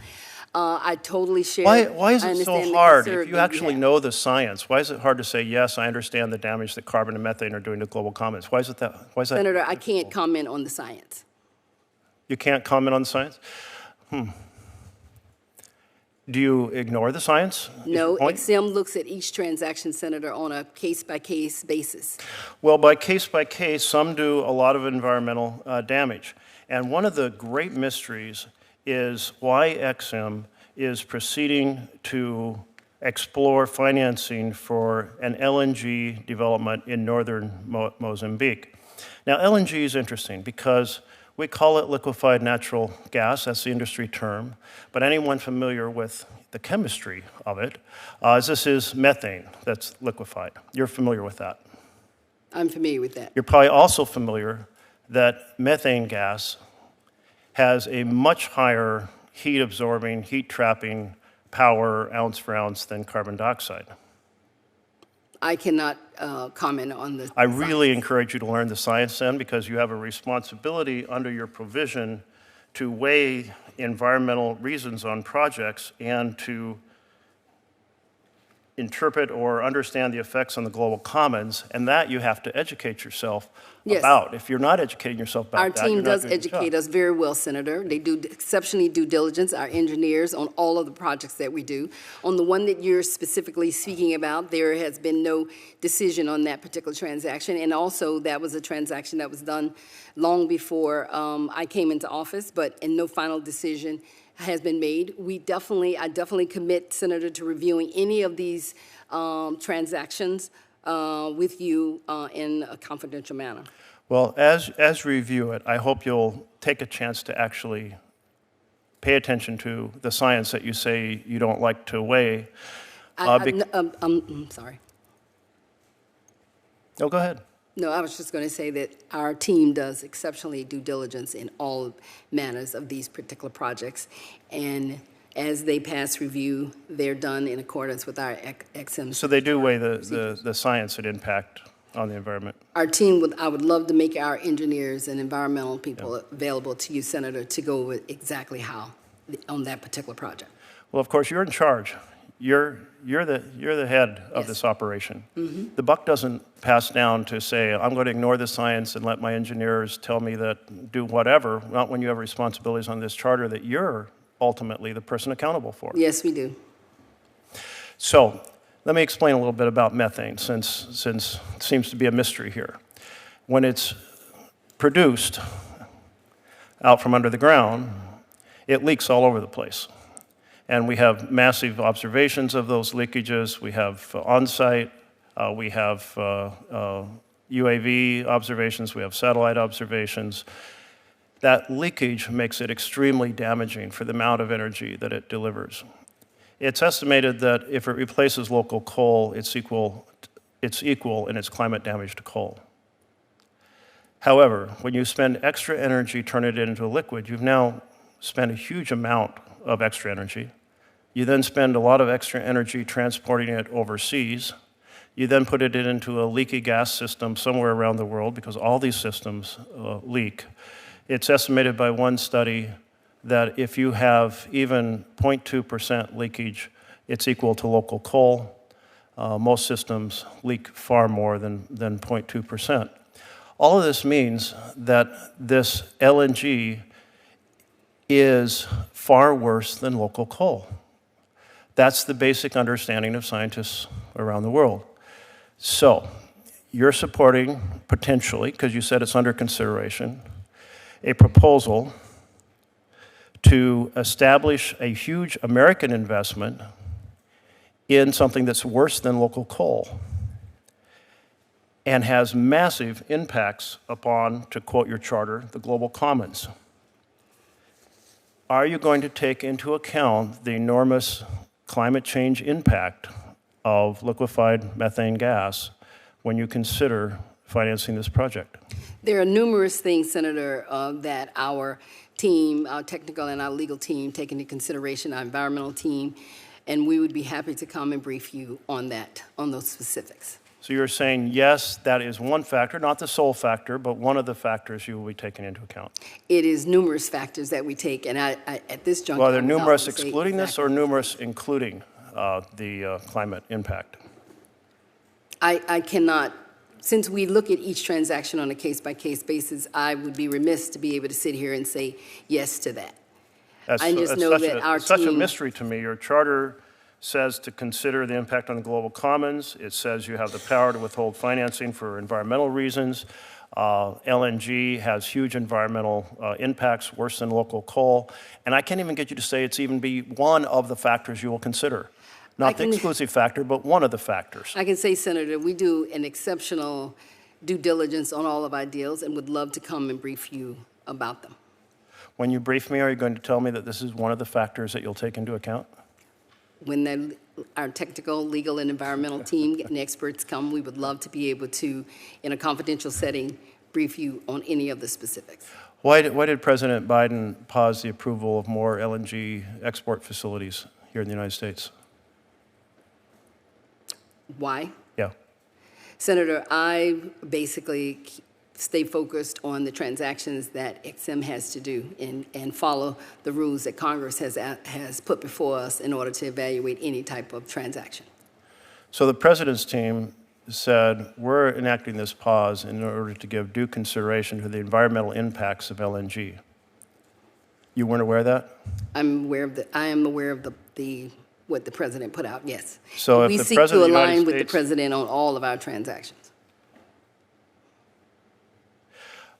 D: I totally share.
H: Why is it so hard if you actually know the science? Why is it hard to say, yes, I understand the damage that carbon and methane are doing to global commons? Why is that?
D: Senator, I can't comment on the science.
H: You can't comment on the science? Do you ignore the science?
D: No, Ex-Im looks at each transaction, Senator, on a case-by-case basis.
H: Well, by case, some do a lot of environmental damage. And one of the great mysteries is why Ex-Im is proceeding to explore financing for an LNG development in northern Mozambique. Now, LNG is interesting because we call it liquefied natural gas, that's the industry term, but anyone familiar with the chemistry of it, this is methane that's liquefied. You're familiar with that?
D: I'm familiar with that.
H: You're probably also familiar that methane gas has a much higher heat-absorbing, heat-trapping power ounce for ounce than carbon dioxide.
D: I cannot comment on the
H: I really encourage you to learn the science then, because you have a responsibility under your provision to weigh environmental reasons on projects and to interpret or understand the effects on the global commons, and that you have to educate yourself about. If you're not educating yourself about
D: Our
H: that, you're
D: team
H: not
D: does
H: doing your
D: educate
H: job.
D: us very well, Senator. They do exceptionally due diligence, our engineers, on all of the projects that we do. On the one that you're specifically speaking about, there has been no decision on that particular transaction, and also that was a transaction that was done long before I came into office, and no final decision has been made. I definitely commit, Senator, to reviewing any of these transactions with you in a confidential manner.
H: Well, as you review it, I hope you'll take a chance to actually pay attention to the science that you say you don't like to weigh.
D: I'm sorry.
H: No, go ahead.
D: No, I was just going to say that our team does exceptionally due diligence in all manners of these particular projects. And as they pass review, they're done in accordance with our Ex-Im.
H: So they do weigh the science and impact. on the environment?
D: Our team I would love to make our engineers and environmental people available to you, Senator, to go over exactly how on that particular project.
H: Well, of course, you're in charge. You're the head of
D: Yes.
H: this operation. The buck doesn't pass down to say, I'm going to ignore the science and let my engineers tell me that do whatever, not when you have responsibilities on this charter that you're ultimately the person accountable for.
D: Yes, we do.
H: So let me explain a little bit about methane, since it seems to be a mystery here. When it's produced out from under the ground, it leaks all over the place. And we have massive observations of those leakages. We have on-site, we have UAV observations, we have satellite observations. That leakage makes it extremely damaging for the amount of energy that it delivers. It's estimated that if it replaces local coal, it's equal in its climate damage to coal. However, when you spend extra energy turning it into a liquid, you've now spent a huge amount of extra energy. You then spend a lot of extra energy transporting it overseas. You then put it into a leaky gas system somewhere around the world, because all these systems leak. It's estimated by one study that if you have even 0.2% leakage, it's equal to local coal. Most systems leak far more than 0.2%. All of this means that this LNG is far worse than local coal. That's the basic understanding of scientists around the world. So you're supporting, potentially, because you said it's under consideration, a proposal to establish a huge American investment in something that's worse than local coal and has massive impacts upon, to quote your charter, the global commons. Are you going to take into account the enormous climate change impact of liquefied methane gas when you consider financing this project?
D: There are numerous things, Senator, that our team, our technical and our legal team take into consideration, our environmental team, and we would be happy to come and brief you on that, on those specifics.
H: So you're saying, yes, that is one factor, not the sole factor, but one of the factors you will be taking into account.
D: It is numerous factors that we take, and I at this juncture,
H: Well, are there
D: I would not
H: numerous
D: want to say
H: excluding this or
D: exactly.
H: numerous including the climate impact?
D: I cannot, since we look at each transaction on a case-by-case basis, I would be remiss to be able to sit here and say yes to that. I just know that our
H: it's such a
D: team-
H: mystery to me. Your charter says to consider the impact on the global commons. It says you have the power to withhold financing for environmental reasons. LNG has huge environmental impacts, worse than local coal. And I can't even get you to say it's even be one of the factors you will consider. Not the exclusive factor, but one of the factors.
D: I can say, Senator, we do an exceptional due diligence on all of our deals and would love to come and brief you about them.
H: When you brief me, are you going to tell me that this is one of the factors that you'll take into account?
D: When our technical, legal, and environmental team and experts come, we would love to be able to, in a confidential setting, brief you on any of the specifics.
H: Why did President Biden pause the approval of more LNG export facilities here in the United States?
D: Why?
H: Yeah.
D: Senator, I basically stay focused on the transactions that XM has to do and follow the rules that Congress has put before us in order to evaluate any type of transaction.
H: So the president's team said, we're enacting this pause in order to give due consideration to the environmental impacts of LNG. You weren't aware of that?
D: I am aware of what the president put out, yes.
H: So if
D: we
H: the
D: seek
H: president
D: to
H: of the United
D: align with the
H: States-
D: president on all of our transactions.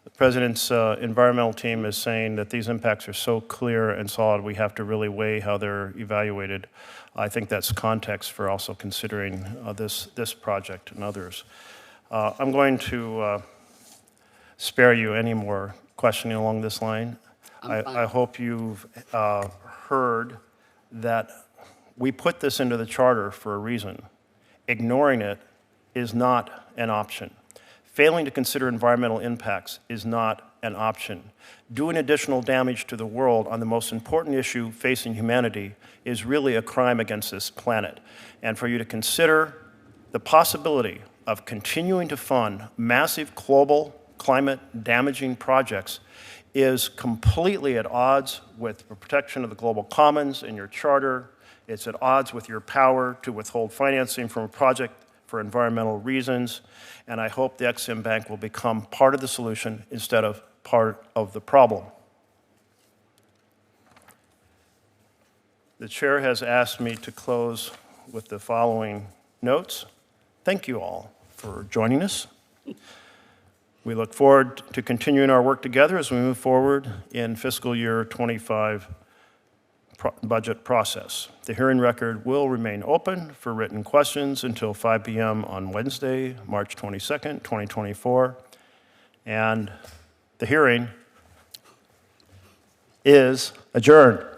H: The president's environmental team is saying that these impacts are so clear and solid, we have to really weigh how they're evaluated. I think that's context for also considering this project and others. I'm going to spare you any more questioning along this line. I hope you've heard that we put this into the charter for a reason. Ignoring it is not an option. Failing to consider environmental impacts is not an option. Doing additional damage to the world on the most important issue facing humanity is really a crime against this planet. And for you to consider the possibility of continuing to fund massive global climate damaging projects is completely at odds with the protection of the global commons in your charter. It's at odds with your power to withhold financing from a project for environmental reasons. And I hope the Ex-Im Bank will become part of the solution instead of part of the problem. The chair has asked me to close with the following notes. Thank you all for joining us. We look forward to continuing our work together as we move forward in fiscal year 25 budget process. The hearing record will remain open for written questions until 5 p.m. on Wednesday, March 22nd, 2024. And the hearing is adjourned.